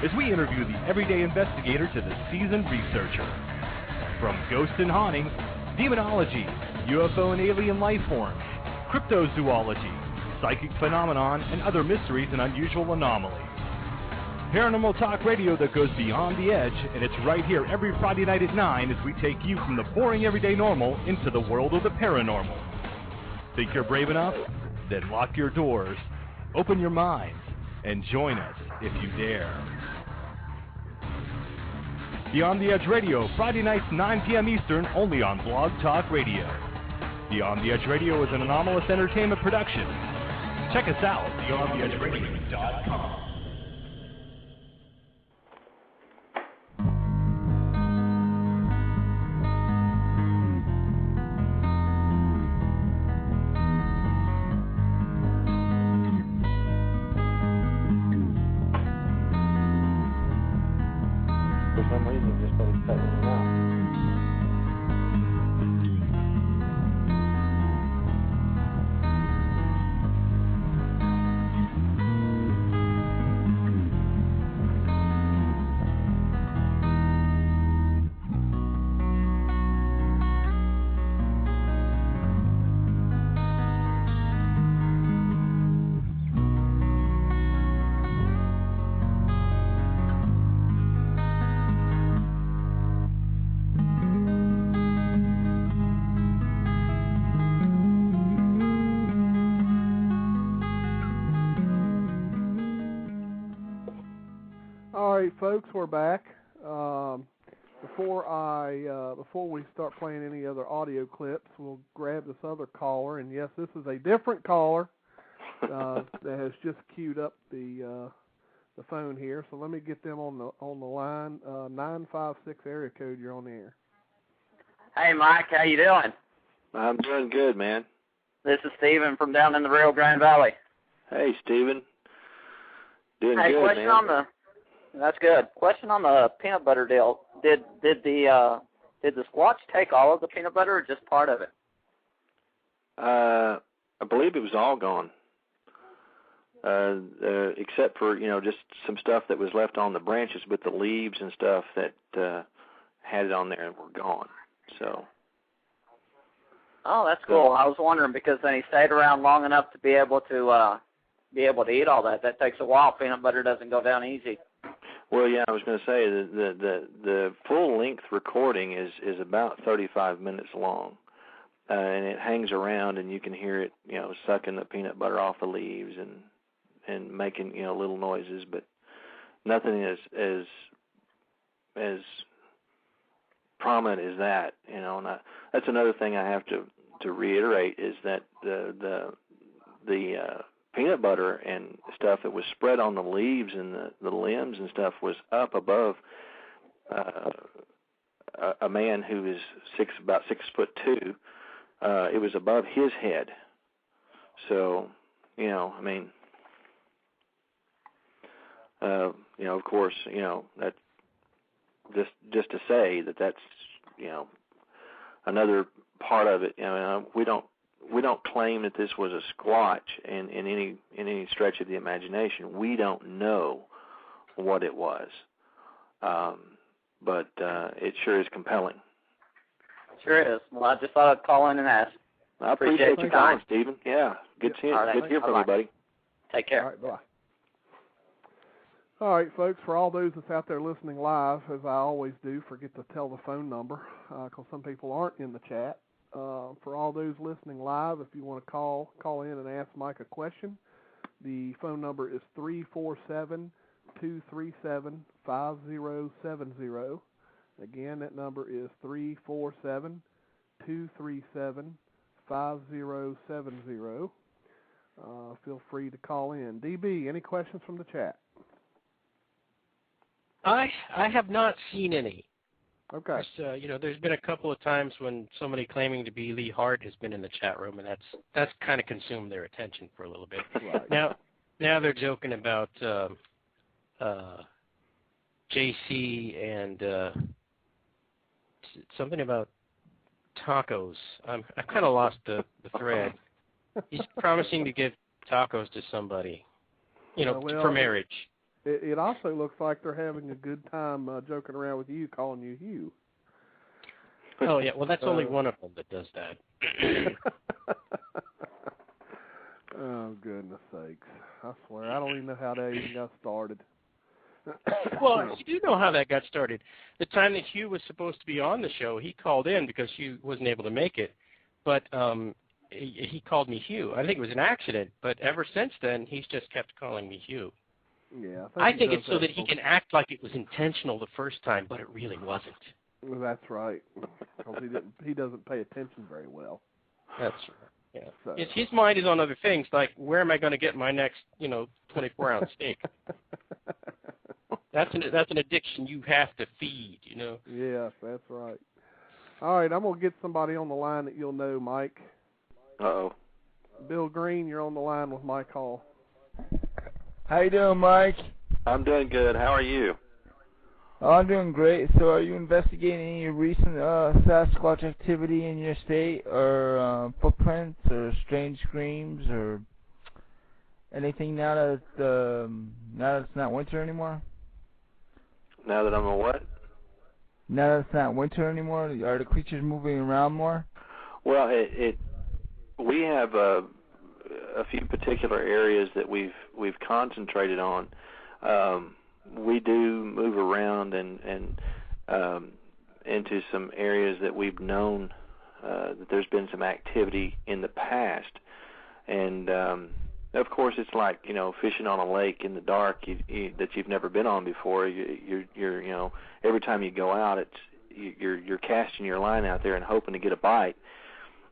as we interview the everyday investigator to the seasoned researcher. From ghosts and hauntings, demonology, UFO and alien life forms, cryptozoology, psychic phenomenon, and other mysteries and unusual anomalies. Paranormal Talk Radio that goes beyond the edge, and it's right here every Friday night at 9 as we take you from the boring everyday normal into the world of the paranormal. Think you're brave enough? Then lock your doors, open your minds, and join us if you dare. Beyond the Edge Radio, Friday nights 9 p.m. Eastern, only on Blog Talk Radio. Beyond the Edge Radio is an anomalous entertainment production. Check us out at beyondtheedgeradio.com. Folks, we're back. Before we start playing any other audio clips, we'll grab this other caller, and yes, this is a different caller that has just queued up the phone here. So let me get them on the line. 956 area code. You're on the air. Hey, Mike, how you doing? I'm doing good, man. This is Steven from down in the Rio Grande Valley. Hey, Steven. Doing hey, good, question man. on the. That's good. Question on the peanut butter deal. Did the Squatch take all of the peanut butter or just part of it? I believe it was all gone, except for just some stuff that was left on the branches, but the leaves and stuff that had it on there were gone. So. Oh, that's cool. I was wondering because then he stayed around long enough to be able to eat all that. That takes a while. Peanut butter doesn't go down easy. Well, yeah, I was going to say the full-length recording is about 35 minutes long, and it hangs around, and you can hear it, sucking the peanut butter off the leaves and making, little noises, but nothing as prominent as that, And that's another thing I have to reiterate is that the peanut butter and stuff that was spread on the leaves and the limbs and stuff was up above a man who is about 6'2". It was above his head. So, of course, that just to say that's another part of it. We don't claim that this was a Squatch in any stretch of the imagination. We don't know what it was, but it sure is compelling. Sure is. Well, I just thought I'd call in and ask. I appreciate your time, Stephen. Yeah, good to hear from you, buddy. Take care. All right, bye. All right, folks, for all those that's out there listening live, as I always do, forget to tell the phone number because some people aren't in the chat. For all those listening live, if you want to call in and ask Mike a question, the phone number is 347-237-5070. Again, that number is 347-237-5070. Feel free to call in. DB, any questions from the chat? I have not seen any. Okay. There's been a couple of times when somebody claiming to be Lee Hart has been in the chat room, and that's kind of consumed their attention for a little bit. Right. Now they're joking about JC and something about tacos. I kind of lost the thread. He's promising to give tacos to somebody, for marriage. It also looks like they're having a good time joking around with you, calling you Hugh. Oh, yeah. Well, that's only one of them that does that. Oh, goodness sakes. I swear, I don't even know how that even got started. Well, you do know how that got started. The time that Hugh was supposed to be on the show, he called in because Hugh wasn't able to make it. But he called me Hugh. I think it was an accident. But ever since then, he's just kept calling me Hugh. Yeah, I think it's so that he can act like it was intentional the first time, but it really wasn't. Well, that's right. Because he doesn't pay attention very well. That's right. Yeah. So. His mind is on other things, like where am I going to get my next, 24-ounce steak? That's an addiction you have to feed, Yes, that's right. All right, I'm gonna get somebody on the line that you'll know, Mike. Uh-oh. Bill Green, you're on the line with Mike Hall. How you doing, Mike? I'm doing good. How are you? Oh, I'm doing great. So are you investigating any recent Sasquatch activity in your state, or footprints, or strange screams, or anything now that it's not winter anymore? Now that I'm a what? Now that it's not winter anymore, are the creatures moving around more? Well, we have a few particular areas that we've concentrated on. We do move around and into some areas that we've known that there's been some activity in the past, and of course it's like fishing on a lake in the dark that you've never been on before. You're every time you go out, you're casting your line out there and hoping to get a bite,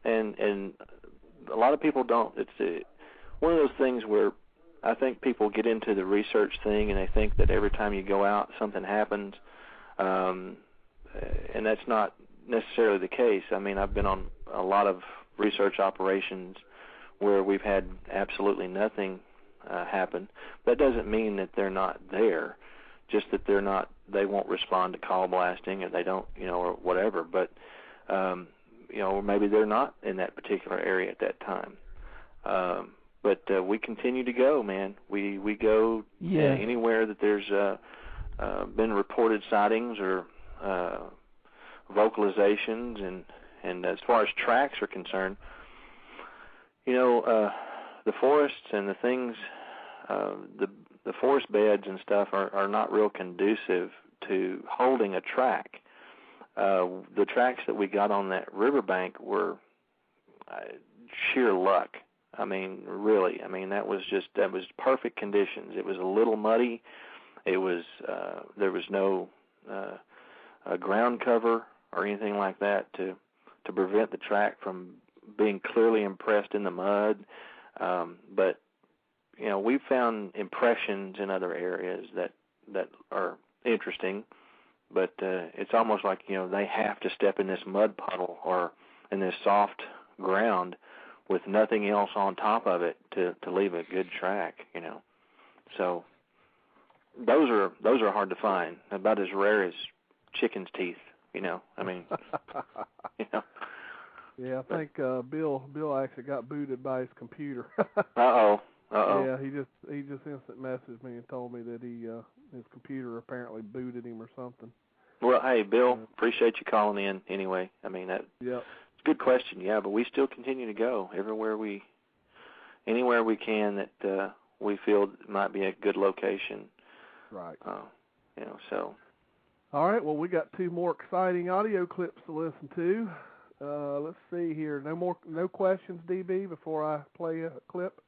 and a lot of people don't. It's one of those things where I think people get into the research thing and they think that every time you go out something happens, and that's not necessarily the case. I mean, I've been on a lot of research operations where we've had absolutely nothing happen. That doesn't mean that they're not there, just that they won't respond to call blasting, or they don't, or whatever. But or maybe they're not in that particular area at that time. But we continue to go, man. We go anywhere that there's been reported sightings or vocalizations, and as far as tracks are concerned, the forests and the things, the forest beds and stuff are not real conducive to holding a track. The tracks that we got on that riverbank were sheer luck. I mean, really. I mean, that was perfect conditions. It was a little muddy. It was there was no ground cover or anything like that to prevent the track from being clearly impressed in the mud. But we've found impressions in other areas that are interesting. But it's almost like they have to step in this mud puddle or in this soft ground with nothing else on top of it to leave a good track, So those are hard to find. About as rare as chicken's teeth, I mean, Yeah, I think Bill actually got booted by his computer. Uh-oh. Yeah, he just instant messaged me and told me that his computer apparently booted him or something. Well, hey, Bill, appreciate you calling in anyway. I mean, it's a good question, yeah, but we still continue to go anywhere we can that we feel might be a good location. Right. So. All right, well, we got two more exciting audio clips to listen to. Let's see here. No questions, DB, before I play a clip?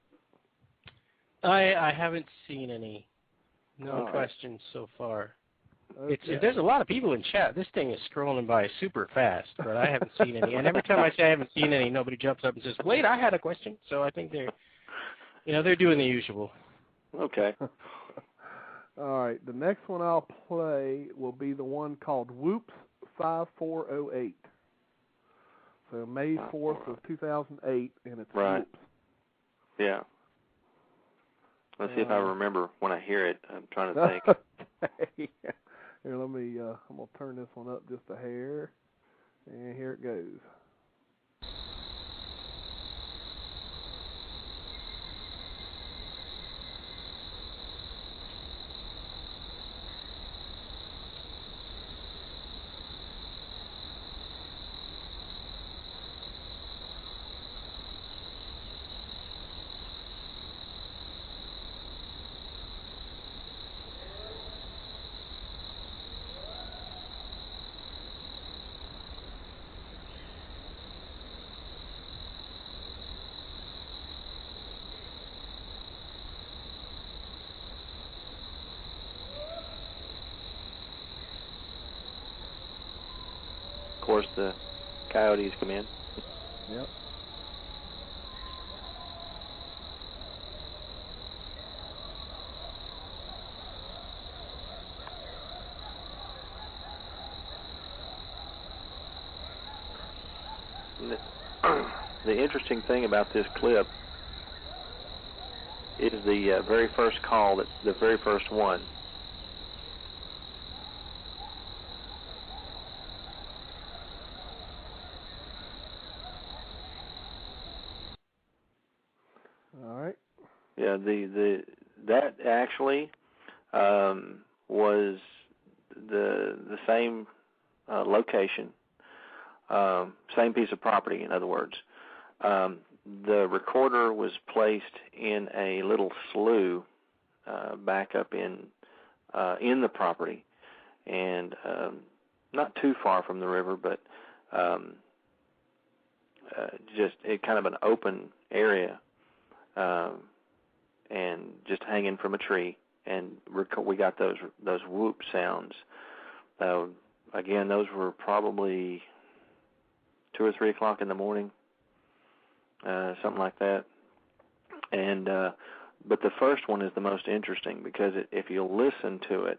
I haven't seen any. No questions so far. There's a lot of people in chat. This thing is scrolling by super fast, but I haven't seen any. And every time I say I haven't seen any, nobody jumps up and says, "Wait, I had a question." So I think they're doing the usual. Okay. All right. The next one I'll play will be the one called Whoops 5408. So May 4th of 2008, and it's right. Whoops. Yeah. Let's see if I remember when I hear it. I'm trying to think. Okay. Here, let me, I'm going to turn this one up just a hair, and here it goes. Of course, the coyotes come in. Yep. The interesting thing about this clip is the very first call, that's the very first one. All right. Yeah, that actually was the same location, same piece of property. In other words, the recorder was placed in a little slough back up in the property, and not too far from the river, but just kind of an open area. And just hanging from a tree, and we got those whoop sounds. Again, those were probably 2 or 3 o'clock in the morning, something like that. And but the first one is the most interesting because if you listen to it,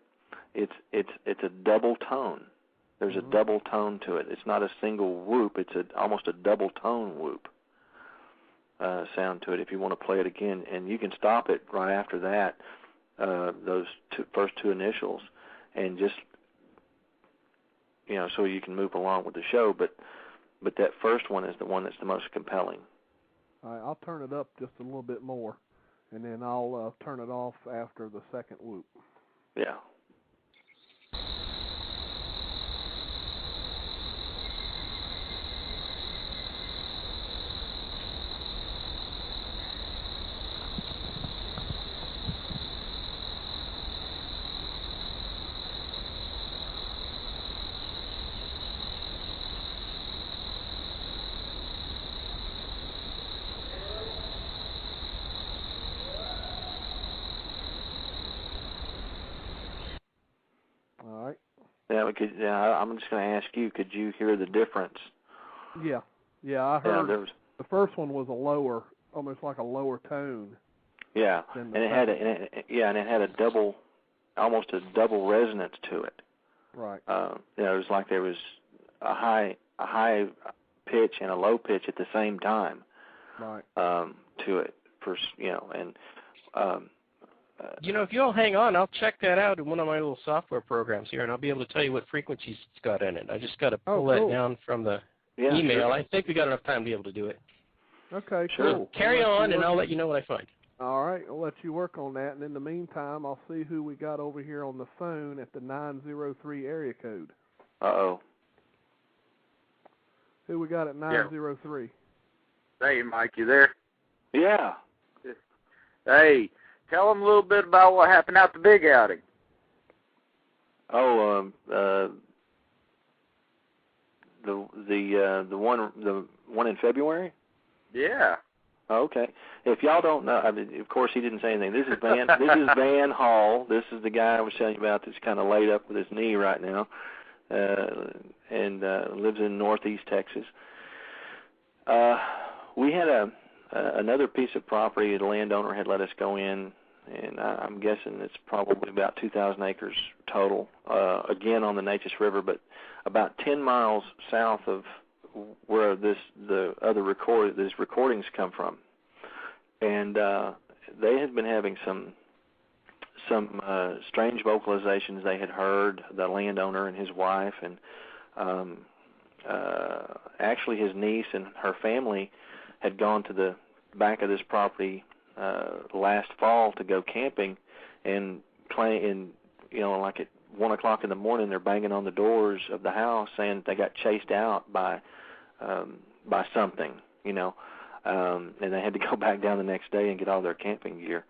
it's a double tone. There's a double tone to it. It's not a single whoop. It's almost a double tone whoop. Sound to it if you want to play it again, and you can stop it right after that, those first two initials, and just, so you can move along with the show, but that first one is the one that's the most compelling. All right, I'll turn it up just a little bit more, and then I'll turn it off after the second whoop. Yeah. I'm just going to ask you, could you hear the difference? Yeah, I heard the first one was a lower, almost like a lower tone. Yeah, and it had a double, almost a double resonance to it. Right. It was like there was a high pitch and a low pitch at the same time. Right. To it, if you'll hang on, I'll check that out in one of my little software programs here, and I'll be able to tell you what frequencies it's got in it. I just got to pull that down from the email. Sure. I think we got enough time to be able to do it. Okay, sure. Cool. Carry on, and I'll let you know what I find. All right, I'll let you work on that, and in the meantime, I'll see who we got over here on the phone at the 903 area code. Uh-oh. Who we got at 903? Hey, Mike, you there? Yeah. Hey, tell them a little bit about what happened out the big outing. Oh, the one in February? Yeah. Oh, okay. if y'all don't know, I mean, of course he didn't say anything. This is Van Hall. This is the guy I was telling you about that's kind of laid up with his knee right now, and lives in northeast Texas. We had another piece of property the landowner had let us go in, and I'm guessing it's probably about 2,000 acres total, again on the Neches River, but about 10 miles south of where these recordings come from. And they had been having some strange vocalizations they had heard, the landowner and his wife, and actually his niece and her family had gone to the back of this property last fall to go camping, and like at 1 o'clock in the morning, they're banging on the doors of the house saying they got chased out by something, and they had to go back down the next day and get all their camping gear.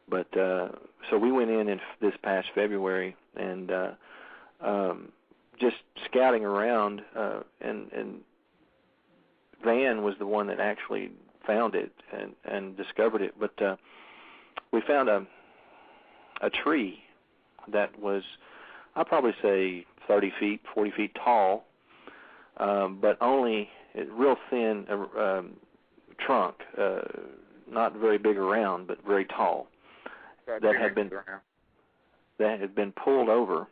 But so we went in this past February and just scouting around, and Van was the one that actually found it and discovered it. But we found a tree that was, I'd probably say 30 feet, 40 feet tall, but only a real thin trunk, not very big around, but very tall, that had been pulled over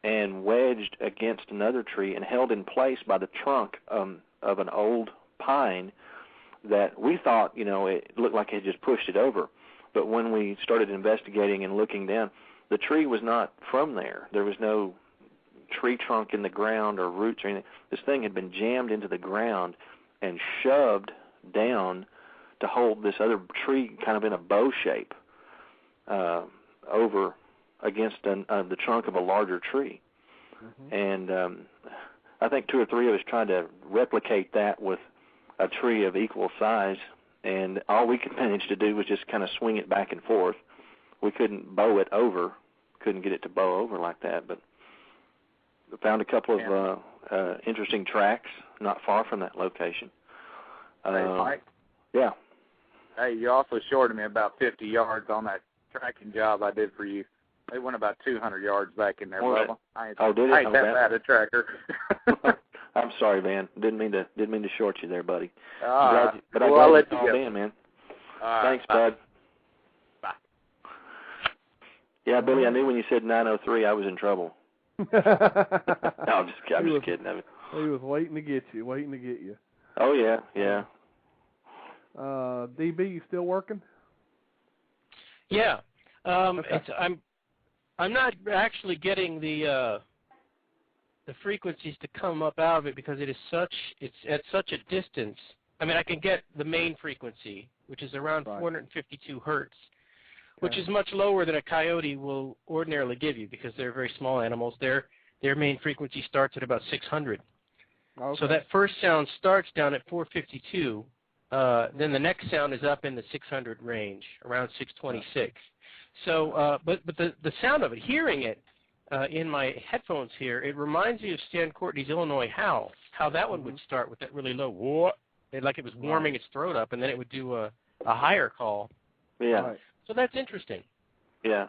and wedged against another tree and held in place by the trunk of an old pine that we thought, it looked like it just pushed it over. But when we started investigating and looking down, the tree was not from there. There was no tree trunk in the ground or roots or anything. This thing had been jammed into the ground and shoved down to hold this other tree kind of in a bow shape over against the trunk of a larger tree. Mm-hmm. And I think 2 or 3 of us tried to replicate that with a tree of equal size, and all we could manage to do was just kind of swing it back and forth. We couldn't bow it over, couldn't get it to bow over like that, but we found a couple of interesting tracks not far from that location. Hey, Mike? Yeah. Hey, you also shorted me about 50 yards on that tracking job I did for you. They went about 200 yards back in there, brother. I ain't that bad a tracker. I'm sorry, Van. Didn't mean to short you there, buddy. But I'll let you called go. in, man. Thanks, bud. Bye. Yeah, Billy, I knew when you said 903, I was in trouble. No, I'm just kidding. He was waiting to get you. Oh, yeah. DB, you still working? Yeah. Okay. I'm not actually getting the frequencies to come up out of it because it's at such a distance. I mean, I can get the main frequency, which is around 452 hertz, which is much lower than a coyote will ordinarily give you because they're very small animals. Their main frequency starts at about 600. Okay. So that first sound starts down at 452. Then the next sound is up in the 600 range, around 626. So, but the sound of it, hearing it in my headphones here, it reminds me of Stan Courtney's Illinois Howl, how that one would start with that really low whoa, like it was warming its throat up, and then it would do a higher call. Yeah. Right. So that's interesting. Yeah.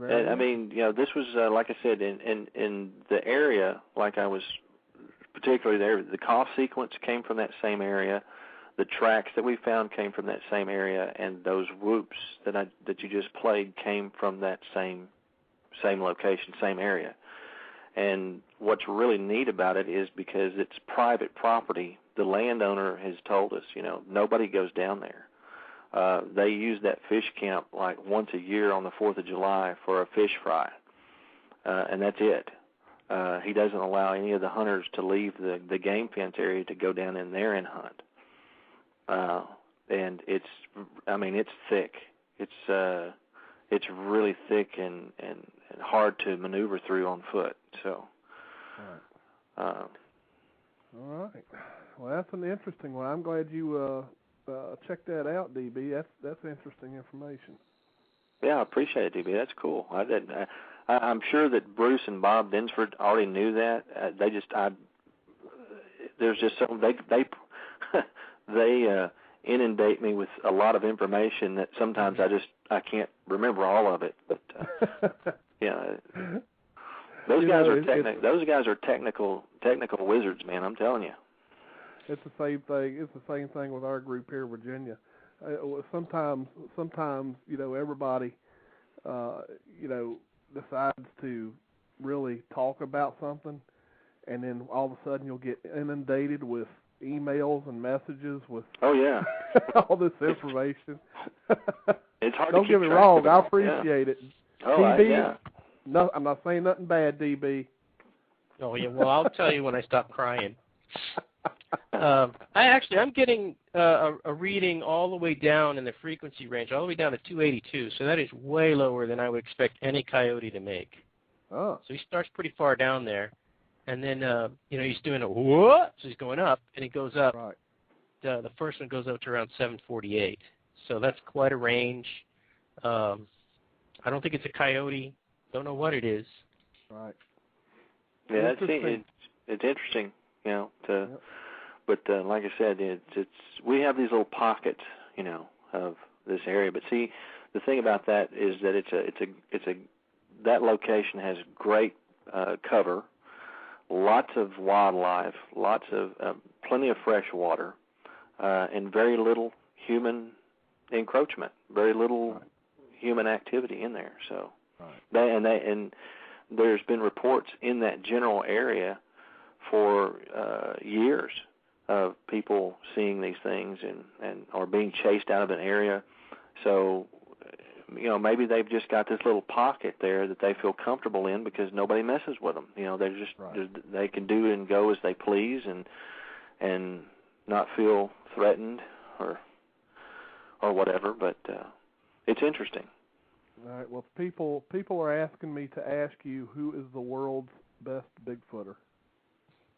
And, I mean, this was, like I said, in the area, like I was particularly there, the cough sequence came from that same area. The tracks that we found came from that same area, and those whoops that you just played came from that same location, same area. And what's really neat about it is because it's private property, the landowner has told us, nobody goes down there. They use that fish camp like once a year on the 4th of July for a fish fry, and that's it. He doesn't allow any of the hunters to leave the game fence area to go down in there and hunt. And it's thick. It's really thick and hard to maneuver through on foot. So, all right. Well, that's an interesting one. I'm glad you checked that out, DB. That's interesting information. Yeah, I appreciate it, DB. That's cool. I'm sure that Bruce and Bob Dinsford already knew that. There's just something they inundate me with a lot of information that sometimes I can't remember all of it. But yeah, those guys are technical wizards, man. I'm telling you. It's the same thing. It's the same thing with our group here in Virginia. Sometimes everybody decides to really talk about something, and then all of a sudden you'll get inundated with emails and messages with all this information. It's hard. Don't get me wrong, I appreciate it. Oh, DB, no, I'm not saying nothing bad, DB. Oh yeah, well I'll tell you when I stop crying. I'm getting a reading all the way down in the frequency range, all the way down to 282. So that is way lower than I would expect any coyote to make. Oh. So he starts pretty far down there, and then he's doing a what? So he's going up, and he goes up. Right. The first one goes up to around 748. So that's quite a range. I don't think it's a coyote. Don't know what it is. Right. Yeah, it's interesting, But like I said, it's we have these little pockets, of this area. But see, the thing about that is that that location has great cover, lots of wildlife, lots of plenty of fresh water, and very little human encroachment, very little human activity in there. So, and there's been reports in that general area for years of people seeing these things and or being chased out of an area. So, maybe they've just got this little pocket there that they feel comfortable in because nobody messes with them. They're just they can do and go as they please and not feel threatened or whatever. But it's interesting. All right. Well, people are asking me to ask you who is the world's best Bigfooter.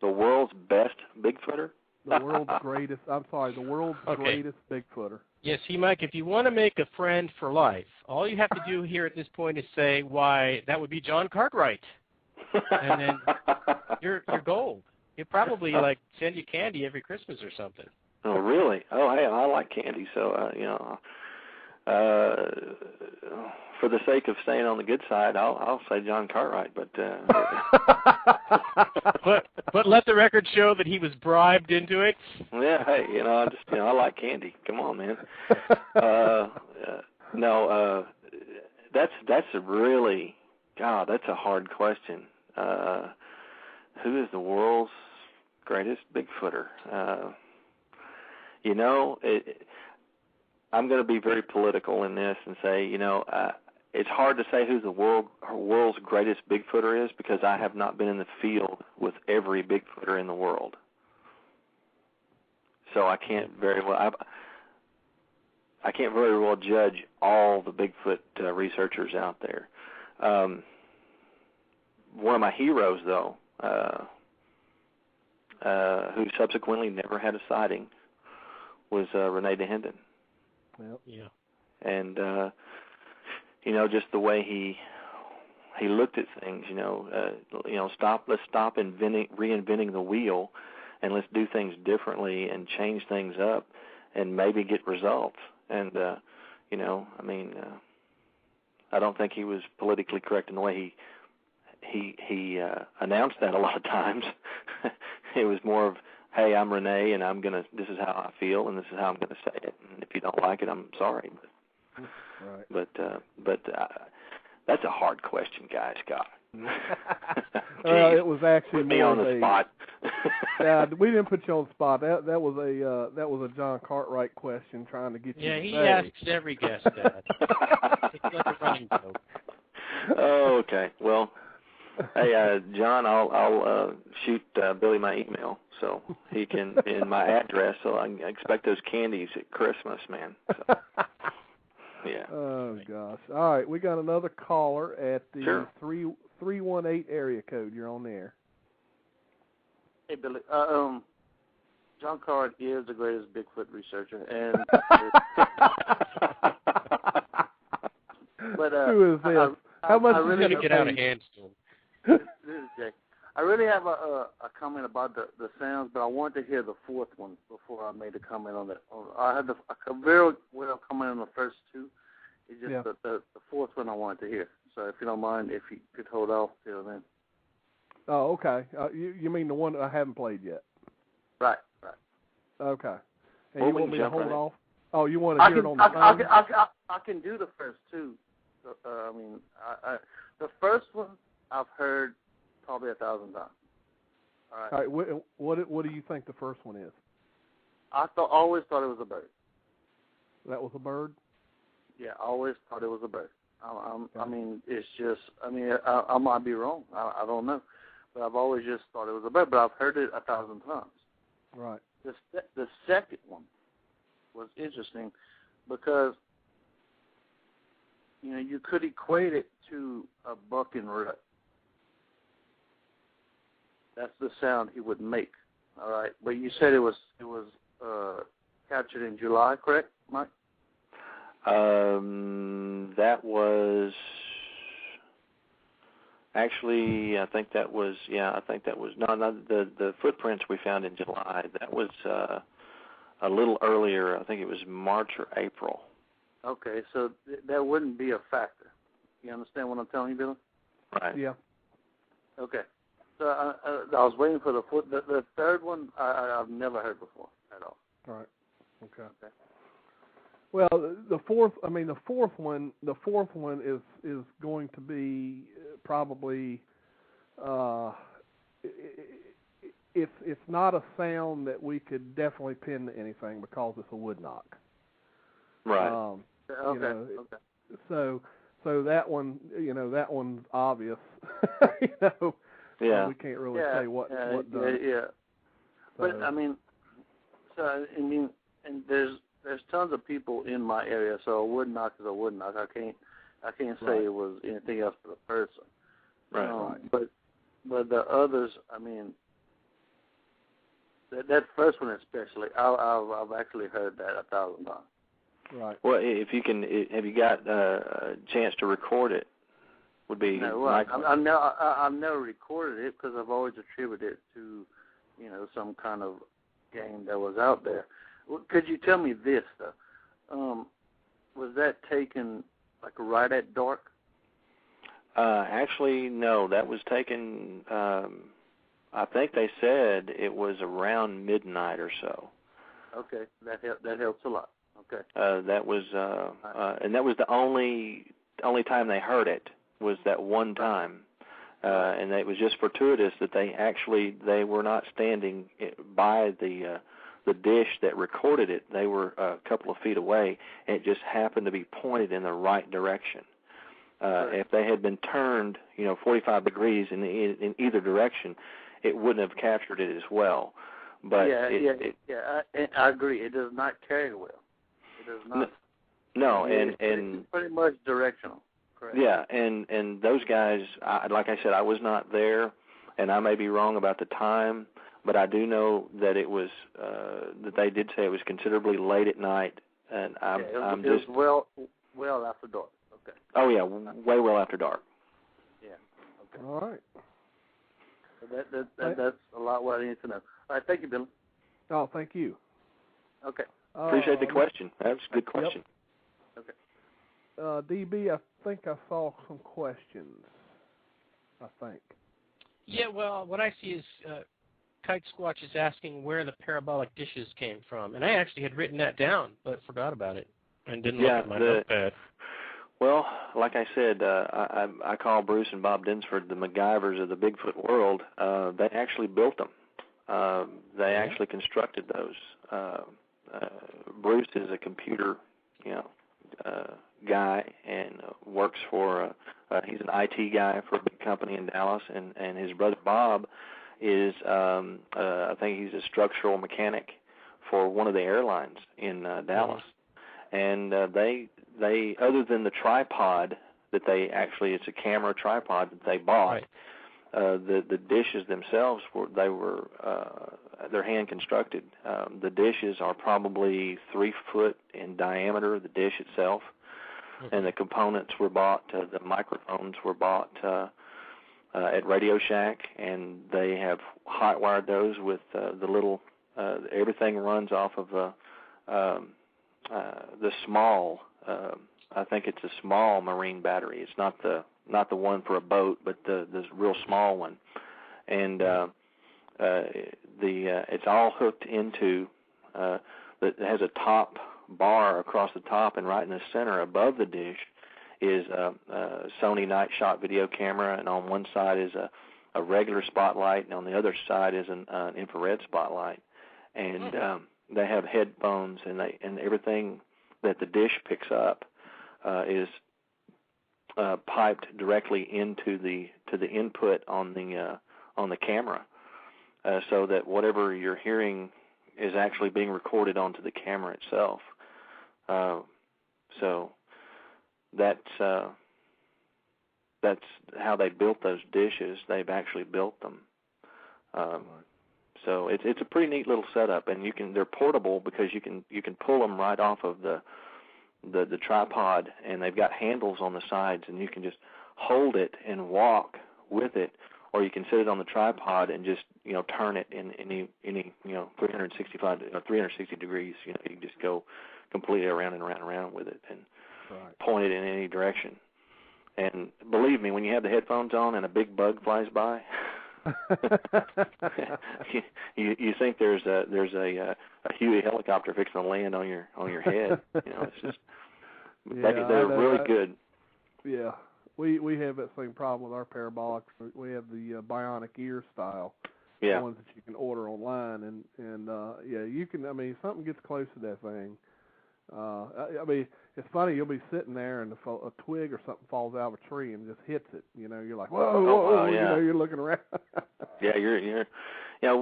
The world's best Bigfooter? The world's greatest. I'm sorry. The world's greatest Bigfooter. Yes, Mike. If you want to make a friend for life, all you have to do here at this point is say, "Why, that would be John Cartwright," and then you're gold. He'll probably send you candy every Christmas or something. Oh, really? Oh, hey, I like candy, so for the sake of staying on the good side, I'll say John Cartwright, but but let the record show that he was bribed into it. Yeah, hey, I like candy. Come on, man. No, that's a really, God, that's a hard question. Who is the world's greatest Bigfooter? I'm going to be very political in this and say, it's hard to say who the world's greatest Bigfooter is because I have not been in the field with every Bigfooter in the world. So I can't very well judge all the Bigfoot researchers out there. One of my heroes, though, who subsequently never had a sighting, was Rene DeHenden. Yep. Yeah. And just the way he looked at things, let's stop reinventing the wheel, and let's do things differently and change things up, and maybe get results. And I don't think he was politically correct in the way he announced that a lot of times. It was more of, hey, I'm Rene, and this is how I feel, and this is how I'm gonna say it. And if you don't like it, I'm sorry. But that's a hard question, guys. God. It was actually put me on the spot. Yeah, we didn't put you on the spot. That was a John Cartwright question trying to get you. Yeah, he asks every guest that. It's like a running joke. Oh, okay. Well, hey, John, I'll shoot Billy my email so he can in my address so I can expect those candies at Christmas, man. So, yeah. Oh gosh. All right, we got another caller at the 318 area code. You're on the air. Hey Billy, John Card is the greatest Bigfoot researcher, and but who is this? How much I is really get out of hand still? This is Jay. I really have a comment about the sounds, but I wanted to hear the fourth one before I made a comment on that. I had a very well comment on the first two. It's just the fourth one I wanted to hear. So if you don't mind, if you could hold off till then. Oh, okay. You mean the one that I haven't played yet? Right. Okay. And you want me to hold off? Oh, you want to hear it on the phone? I can do the first two. The first one I've heard probably 1,000 times. All right. What do you think the first one is? I always thought it was a bird. That was a bird? Yeah, I always thought it was a bird. I mean, it's just. I mean, I might be wrong. I don't know, but I've always just thought it was a bird. But I've heard it 1,000 times. Right. The second one was interesting because you could equate it to a buck and rut. That's the sound he would make. All right, but you said it was captured in July, correct, Mike? That was actually, I think that was the footprints we found in July. That was a little earlier. I think it was March or April. Okay, so that wouldn't be a factor. You understand what I'm telling you, Billy? Right. Yeah. Okay. So I was waiting for the third one. I've never heard before at all. All right. Okay. Well, the fourth one is going to be probably it's not a sound that we could definitely pin to anything because it's a wood knock. Right. Okay. So that one, that one's obvious. Yeah. We can't really say what does. Yeah. But and there's tons of people in my area, so a wood knock is a wood knock. I can't say it was anything else but a person. Right. But the others, that first one especially, I've actually heard that 1,000 times. Right. Well, if you can, have you got a chance to record it? Would be. No, well, I've never recorded it because I've always attributed it to, some kind of game that was out there. Could you tell me this though? Was that taken like right at dark? Actually, no. That was taken. I think they said it was around midnight or so. Okay, that helps a lot. Okay. That was, and that was the only time they heard it was that one time, and it was just fortuitous that they were not standing by the dish that recorded it. They were a couple of feet away, and it just happened to be pointed in the right direction. If they had been turned, 45 degrees in either direction, it wouldn't have captured it as well. But I agree. It does not carry well. It does not. No, and it's pretty much directional. Correct. Yeah, and those guys, like I said, I was not there, and I may be wrong about the time, but I do know that it was that they did say it was considerably late at night, and it was well after dark. Okay. Oh yeah, way well after dark. Yeah. Okay. All right. So that's a lot what I need to know. All right, thank you, Billy. Oh, thank you. Okay. Appreciate the question. That's a good question. Yep. Okay. DB, I think I saw some questions. I think. Yeah, well, what I see is Kite Squatch is asking where the parabolic dishes came from, and I actually had written that down, but forgot about it and didn't look at my notepad. Well, like I said, I call Bruce and Bob Dinsford the MacGyvers of the Bigfoot world. They actually built them. They actually constructed those. Bruce is a computer, guy and works for. He's an IT guy for a big company in Dallas, and his brother Bob is, I think he's a structural mechanic for one of the airlines in Dallas, and they other than the tripod that it's a camera tripod that they bought. Right. The dishes themselves they're hand constructed. The dishes are probably 3 foot in diameter, the dish itself, and the components were bought. The microphones were bought at Radio Shack, and they have hot-wired those with the little. Everything runs off of the small. I think it's a small marine battery. It's not the one for a boat, but the real small one, and it's all hooked into. It has a top bar across the top, and right in the center above the dish is a Sony night shot video camera, and on one side is a regular spotlight, and on the other side is an infrared spotlight. And they have headphones, and everything that the dish picks up is piped directly into the input on the camera, so that whatever you're hearing is actually being recorded onto the camera itself. So that's how they built those dishes. They've actually built them. So it's a pretty neat little setup, and they're portable because you can pull them right off of the tripod, and they've got handles on the sides, and you can just hold it and walk with it, or you can sit it on the tripod and just turn it in any 360 degrees. You can just go completely around and around and around with it and point it in any direction. And believe me, when you have the headphones on and a big bug flies by, you think there's a Huey helicopter fixing to land on your head. It's just they're really good. Yeah, we have that same problem with our parabolics. We have the bionic ear style, the ones that you can order online, and you can. I mean, if something gets close to that thing. I mean, it's funny. You'll be sitting there, and a twig or something falls out of a tree and just hits it. You're like, whoa! You're looking around. Yeah, you're.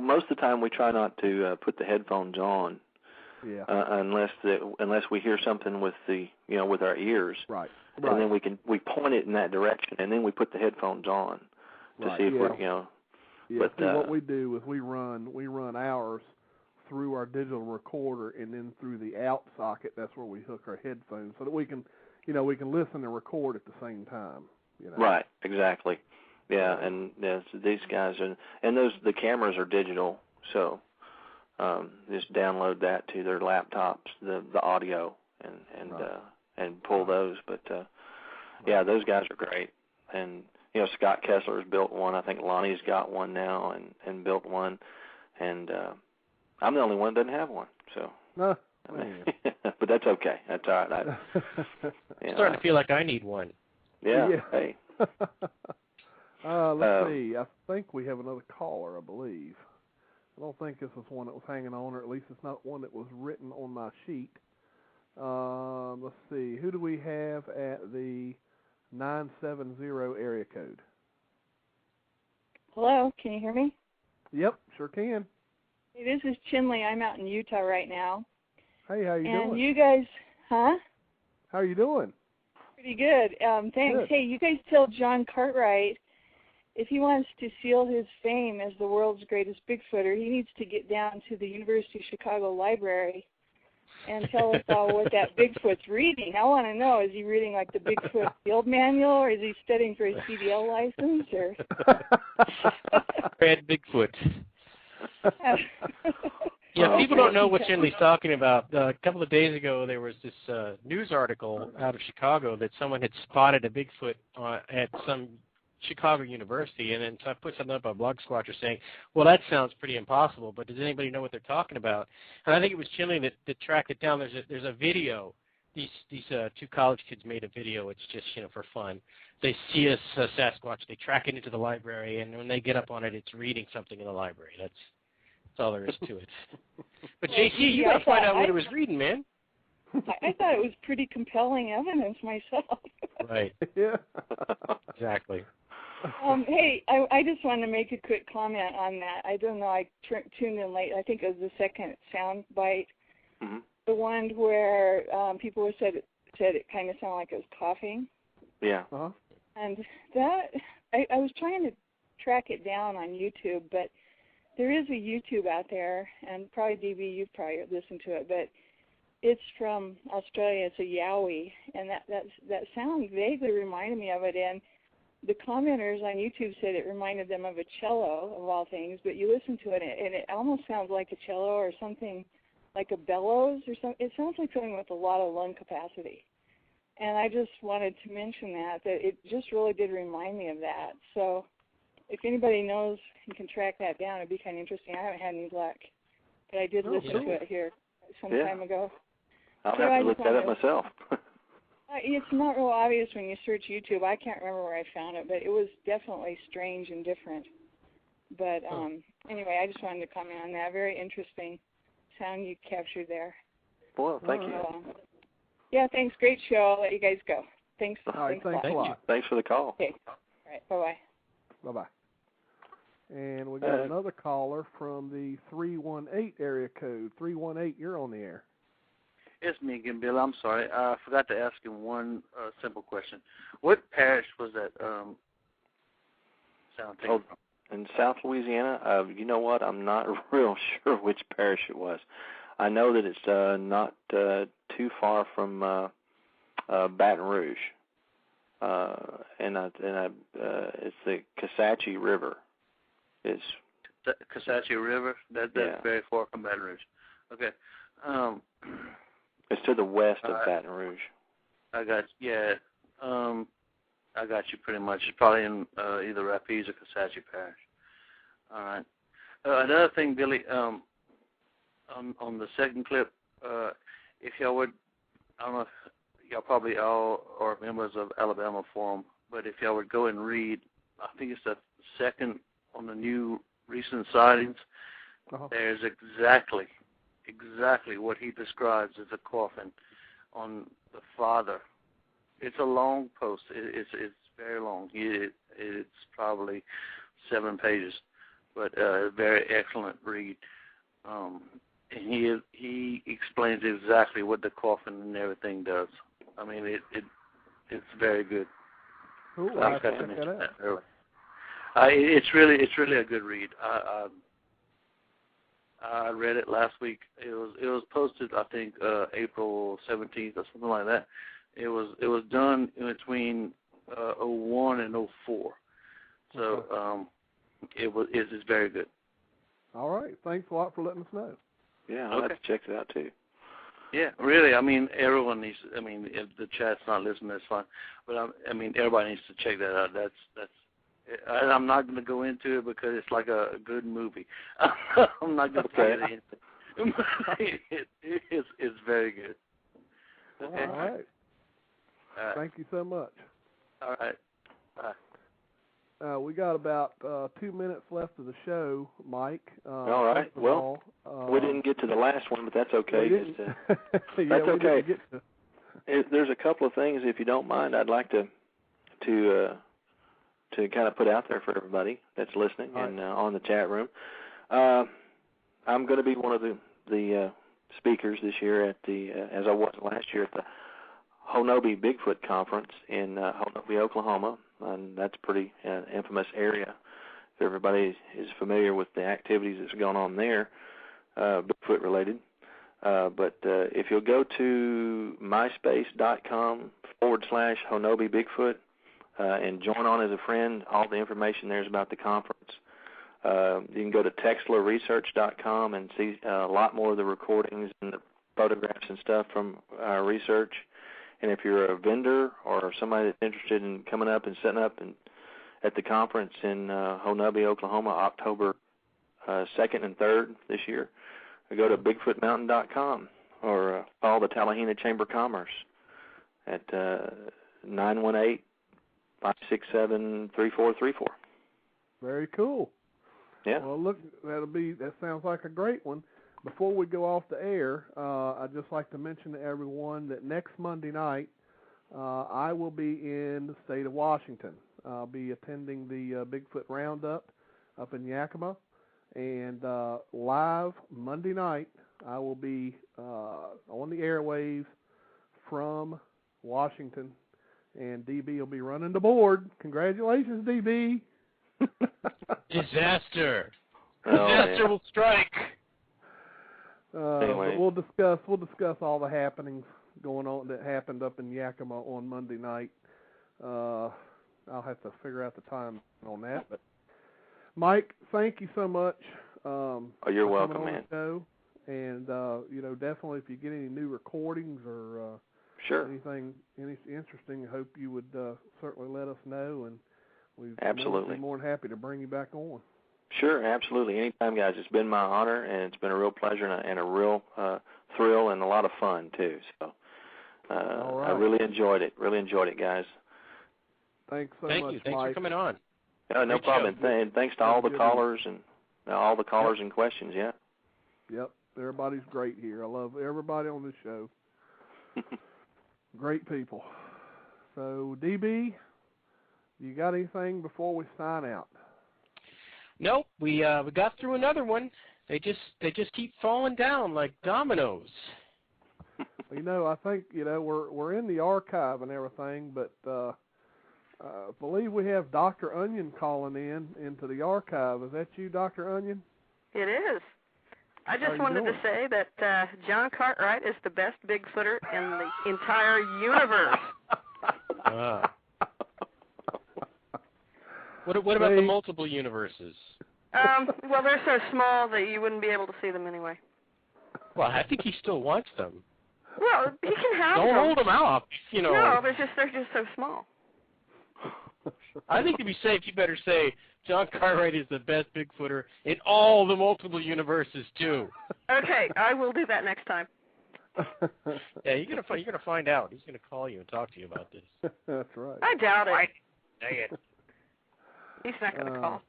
Most of the time we try not to put the headphones on. Yeah. Unless we hear something with with our ears. Right. And then we point it in that direction, and then we put the headphones on to see if we're Yeah. But what we do is we run ours through our digital recorder, and then through the out socket, that's where we hook our headphones, so that we can listen and record at the same time. Right, exactly. Yeah, and these guys and the cameras are digital, so just download that to their laptops, the audio, and pull those. But those guys are great. And Scott Kessler's built one. I think Lonnie's got one now and built one, and I'm the only one that doesn't have one, so. No. But that's okay. That's all right. I'm starting to feel like I need one. Yeah. Hey. Let's see. I think we have another caller, I believe. I don't think this is one that was hanging on, or at least it's not one that was written on my sheet. Let's see. Who do we have at the 970 area code? Hello, can you hear me? Yep, sure can. Hey, this is Chinley. I'm out in Utah right now. Hey, how you doing? And you guys, huh? How are you doing? Pretty good. Thanks. Good. Hey, you guys tell John Cartwright if he wants to seal his fame as the world's greatest Bigfooter, he needs to get down to the University of Chicago Library and tell us all what that Bigfoot's reading. I want to know, is he reading like the Bigfoot Field Manual, or is he studying for his CDL license, or? Red Bigfoot. People don't know what Chinley's talking about. A couple of days ago, there was this news article out of Chicago that someone had spotted a Bigfoot at some Chicago University, and then so I put something up on Blog Squatcher saying, well, that sounds pretty impossible, but does anybody know what they're talking about? And I think it was Chinley that tracked it down. There's a video. These two college kids made a video. It's just, for fun. They see a Sasquatch. They track it into the library, and when they get up on it, it's reading something in the library. That's all there is to it. But JC, you got to find out what it was reading, man. I thought it was pretty compelling evidence myself. Right. Yeah. Exactly. Hey, I just wanted to make a quick comment on that. I don't know, I tuned in late. I think it was the second sound bite. Mm-hmm. The one where people said it kind of sounded like it was coughing. Yeah. Uh-huh. And that, I was trying to track it down on YouTube, but there is a YouTube out there, and probably DB, you've probably listened to it, but it's from Australia. It's a yowie, and that sound vaguely reminded me of it. And the commenters on YouTube said it reminded them of a cello, of all things, but you listen to it, and it almost sounds like a cello or something like a bellows or something. It sounds like something with a lot of lung capacity. And I just wanted to mention that it just really did remind me of that. So if anybody knows and can track that down, it'd be kind of interesting. I haven't had any luck, but I did listen to it here some time ago. I'll have to look that up myself. It's not real obvious when you search YouTube. I can't remember where I found it, but it was definitely strange and different. But anyway, I just wanted to comment on that. Very interesting sound you captured there. Well, thank you. Yeah, thanks. Great show. I'll let you guys go. Thanks. All right, thanks a lot. Thanks for the call. Okay. All right. Bye-bye. Bye-bye. And we got another caller from the 318 area code. 318, you're on the air. It's me again, Bill. I'm sorry. I forgot to ask him one simple question. What parish was that sound taken from? In South Louisiana, you know what? I'm not real sure which parish it was. I know that it's not too far from Baton Rouge, and it's the Kisatchie River. It's the Kisatchie River. That's very far from Baton Rouge. Okay. It's to the west of Baton Rouge. I got I got you pretty much. It's probably in either Rapides or Kisatchie Parish. All right. Another thing, Billy, on the second clip, if y'all would, I don't know if y'all probably all are members of Alabama Forum, but if y'all would go and read, I think it's the second on the new recent sightings, there's exactly what he describes as a coffin on the father. It's a long post. It's very long. It's probably 7 pages, but a very excellent read. And he explains exactly what the coffin and everything does. I mean, it's very good. Ooh, I have to mention that earlier. It's really a good read. I read it last week. It was posted, I think, April 17th or something like that. It was done in between 01 and 04. So it's very good. All right. Thanks a lot for letting us know. Yeah, I'll have to check it out too. Yeah, really. I mean, everyone needs. I mean, if the chat's not listening, that's fine. But I mean, everybody needs to check that out. That's. I'm not going to go into it because it's like a good movie. I'm not going to say anything. It's very good. Okay. All right. Thank you so much. All right. Bye. We got about 2 minutes left of the show, Mike. All right. Well, we didn't get to the last one, but that's okay. That's okay. There's a couple of things, if you don't mind, I'd like to kind of put out there for everybody that's listening and on the chat room. I'm going to be one of the speakers this year at the, as I was last year, at the Honobi Bigfoot Conference in Honobi, Oklahoma, and that's a pretty infamous area. If everybody is familiar with the activities that's going on there, Bigfoot related. But if you'll go to myspace.com/Honobi Bigfoot and join on as a friend, all the information there is about the conference. You can go to TexlaResearch.com and see a lot more of the recordings and the photographs and stuff from our research. And if you're a vendor or somebody that's interested in coming up and setting up at the conference in Honobi, Oklahoma, October 2nd and 3rd this year, go to BigfootMountain.com or call the Tallahena Chamber of Commerce at 918-567-3434. Very cool. Yeah. Well, look, that sounds like a great one. Before we go off the air, I'd just like to mention to everyone that next Monday night, I will be in the state of Washington. I'll be attending the Bigfoot Roundup up in Yakima, and live Monday night, I will be on the airwaves from Washington, and DB will be running the board. Congratulations, DB. Disaster. Disaster will strike. Anyway. We'll discuss all the happenings going on that happened up in Yakima on Monday night. I'll have to figure out the time on that. But Mike, thank you so much. You're welcome, man. Show. And definitely if you get any new recordings or sure anything interesting, I hope you would certainly let us know, and we'd absolutely be more than happy to bring you back on. Sure, absolutely. Anytime, guys. It's been my honor, and it's been a real pleasure and a real thrill and a lot of fun too. So all right. I really enjoyed it. Really enjoyed it, guys. Thanks so Thank much, you. Thanks Mike. for coming on. No Great problem. And thanks to all the callers and all the callers Yep. and questions. Yeah. Yep. Everybody's great here. I love everybody on this show. Great people. So, DB, you got anything before we sign out? Nope. We got through another one. They just keep falling down like dominoes. I think we're in the archive and everything, but I believe we have Dr. Onion calling into the archive. Is that you, Dr. Onion? It is. I just wanted to say that John Cartwright is the best Bigfooter in the entire universe. What about the multiple universes? Well, they're so small that you wouldn't be able to see them anyway. Well, I think he still wants them. Well, he can have them. Don't hold them out, No, they're just so small. I think to be safe, you better say John Cartwright is the best Bigfooter in all the multiple universes too. Okay, I will do that next time. Yeah, you're gonna find out. He's gonna call you and talk to you about this. That's right. I doubt it. Dang it. He's not gonna call.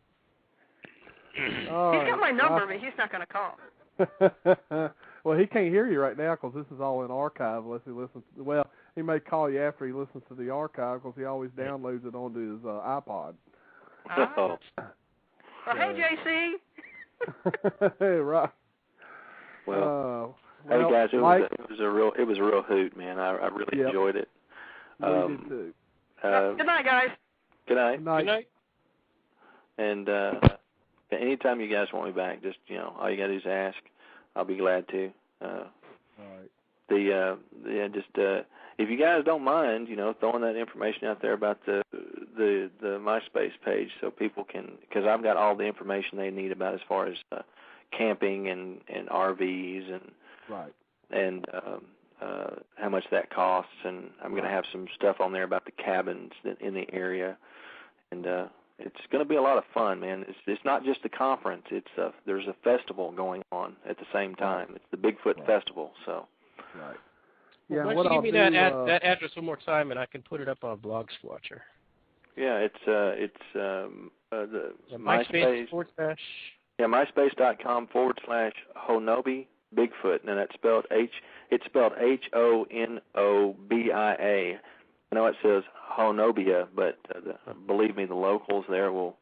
He's right. got my number, but he's not gonna call. Well, he can't hear you right now because this is all in archive unless he listens. Well, he may call you after he listens to the archive because he always downloads it onto his iPod. Well, hey, JC. Right. Well, hey guys, it was a real hoot, man. I really enjoyed it. We did too. Good night, guys. Good night. Good night. Good night. And anytime you guys want me back, just all you gotta do is ask. I'll be glad to. All right. If you guys don't mind, throwing that information out there about the MySpace page, so people can, because I've got all the information they need about as far as camping and RVs and right, and how much that costs, and I'm going to have some stuff on there about the cabins in the area, and it's going to be a lot of fun, man. It's not just a conference; there's a festival going on at the same time. It's the Bigfoot Festival, so. Right. Yeah, why don't you give me that address one more time, and I can put it up on Blog Squatcher. Yeah, it's the MySpace / Yeah, MySpace.com/Honobi Bigfoot, and that's spelled it's spelled HONOBIA. I know it says Honobia, but believe me, the locals there will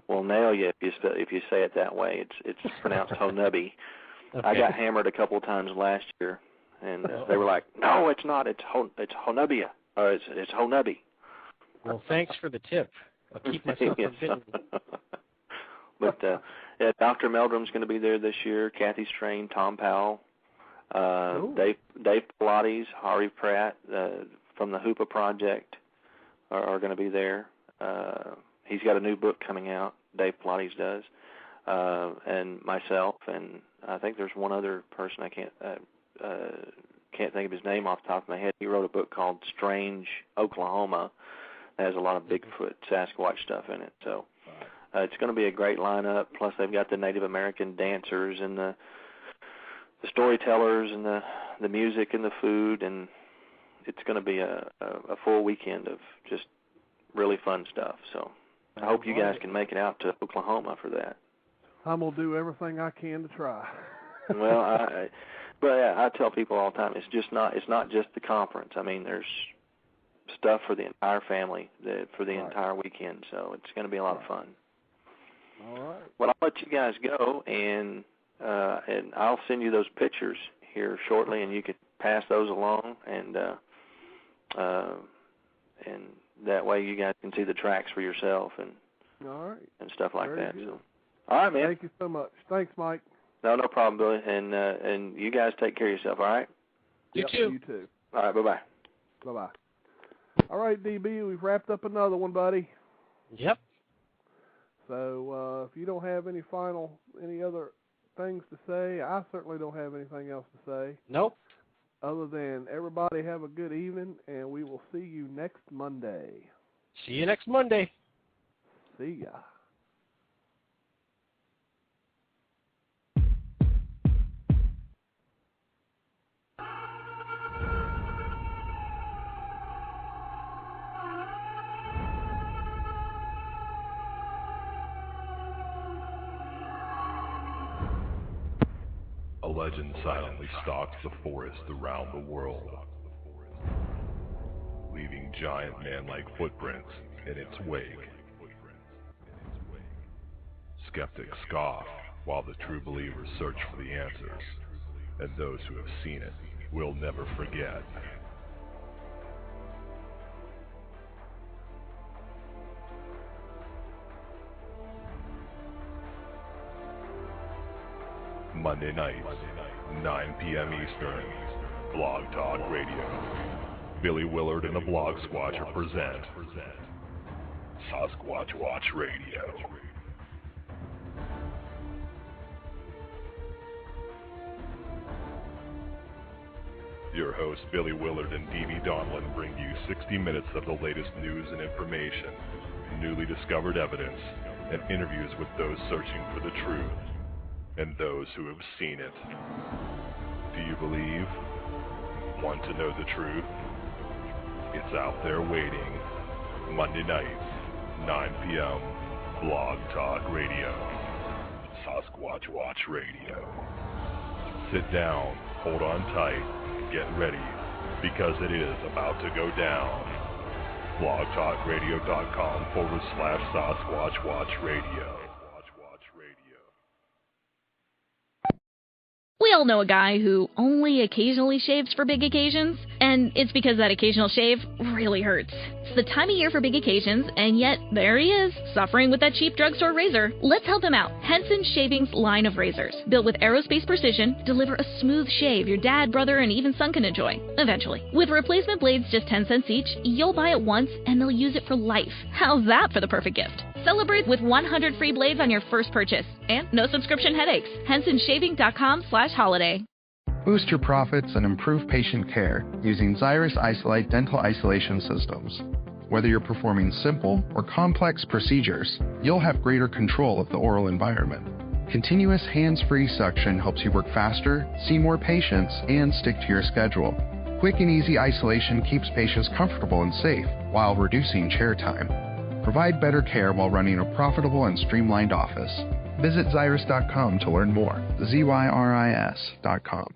nail you if you say it that way. It's pronounced Honobi. Okay. I got hammered a couple of times last year. And they were like, "No, it's not. It's Honobia. It's Honobi." Well, thanks for the tip. I'll keep myself from getting. But Dr. Meldrum's going to be there this year. Kathy Strain, Tom Powell, Dave Pilates, Hari Pratt from the Hoopa Project are going to be there. He's got a new book coming out. Dave Pilates does, and myself, and I think there's one other person I can't think of his name off the top of my head. He wrote a book called Strange Oklahoma that has a lot of Bigfoot, Sasquatch stuff in it. So it's going to be a great lineup. Plus they've got the Native American dancers and the storytellers and the music and the food, and it's going to be a full weekend of just really fun stuff. So I hope you guys can make it out to Oklahoma for that. I'm going to do everything I can to try. Well, I tell people all the time, it's not just the conference. I mean, there's stuff for the entire family for the entire weekend, so it's going to be a lot of fun. All right. Well, I'll let you guys go, and I'll send you those pictures here shortly, and you could pass those along, and that way you guys can see the tracks for yourself and stuff like that. Good. So, all right, man. Thank you so much. Thanks, Mike. No problem, Billy. And you guys take care of yourself, all right? You too. You too. All right, bye-bye. Bye-bye. All right, DB, we've wrapped up another one, buddy. Yep. So if you don't have any other things to say, I certainly don't have anything else to say. Nope. Other than everybody have a good evening, and we will see you next Monday. See you next Monday. See ya. A legend silently stalks the forest around the world, leaving giant man-like footprints in its wake. Skeptics scoff while the true believers search for the answers, and those who have seen it will never forget. Monday nights, 9 p.m. Eastern, Blog Talk Radio. Billy Willard and the Blog Squatcher present Sasquatch Watch Radio. Your hosts Billy Willard and D.B. Donlin bring you 60 minutes of the latest news and information, newly discovered evidence, and interviews with those searching for the truth and those who have seen it. Do you believe? Want to know the truth? It's out there waiting. Monday nights, 9 p.m., Blog Talk Radio. Sasquatch Watch Radio. Sit down, hold on tight, get ready, because it is about to go down. blogtalkradio.com/Sasquatch Watch Radio. We all know a guy who only occasionally shaves for big occasions, and it's because that occasional shave really hurts. It's the time of year for big occasions, and yet there he is, suffering with that cheap drugstore razor. Let's help him out. Henson Shaving's line of razors, built with aerospace precision, deliver a smooth shave your dad, brother, and even son can enjoy, eventually. With replacement blades just 10 cents each, you'll buy it once, and they'll use it for life. How's that for the perfect gift? Celebrate with 100 free blades on your first purchase, and no subscription headaches. HensonShaving.com/holiday. Boost your profits and improve patient care using Xyrus Isolite dental isolation systems. Whether you're performing simple or complex procedures, you'll have greater control of the oral environment. Continuous hands-free suction helps you work faster, see more patients, and stick to your schedule. Quick and easy isolation keeps patients comfortable and safe while reducing chair time. Provide better care while running a profitable and streamlined office. Visit Xyrus.com to learn more. ZYRIS.com.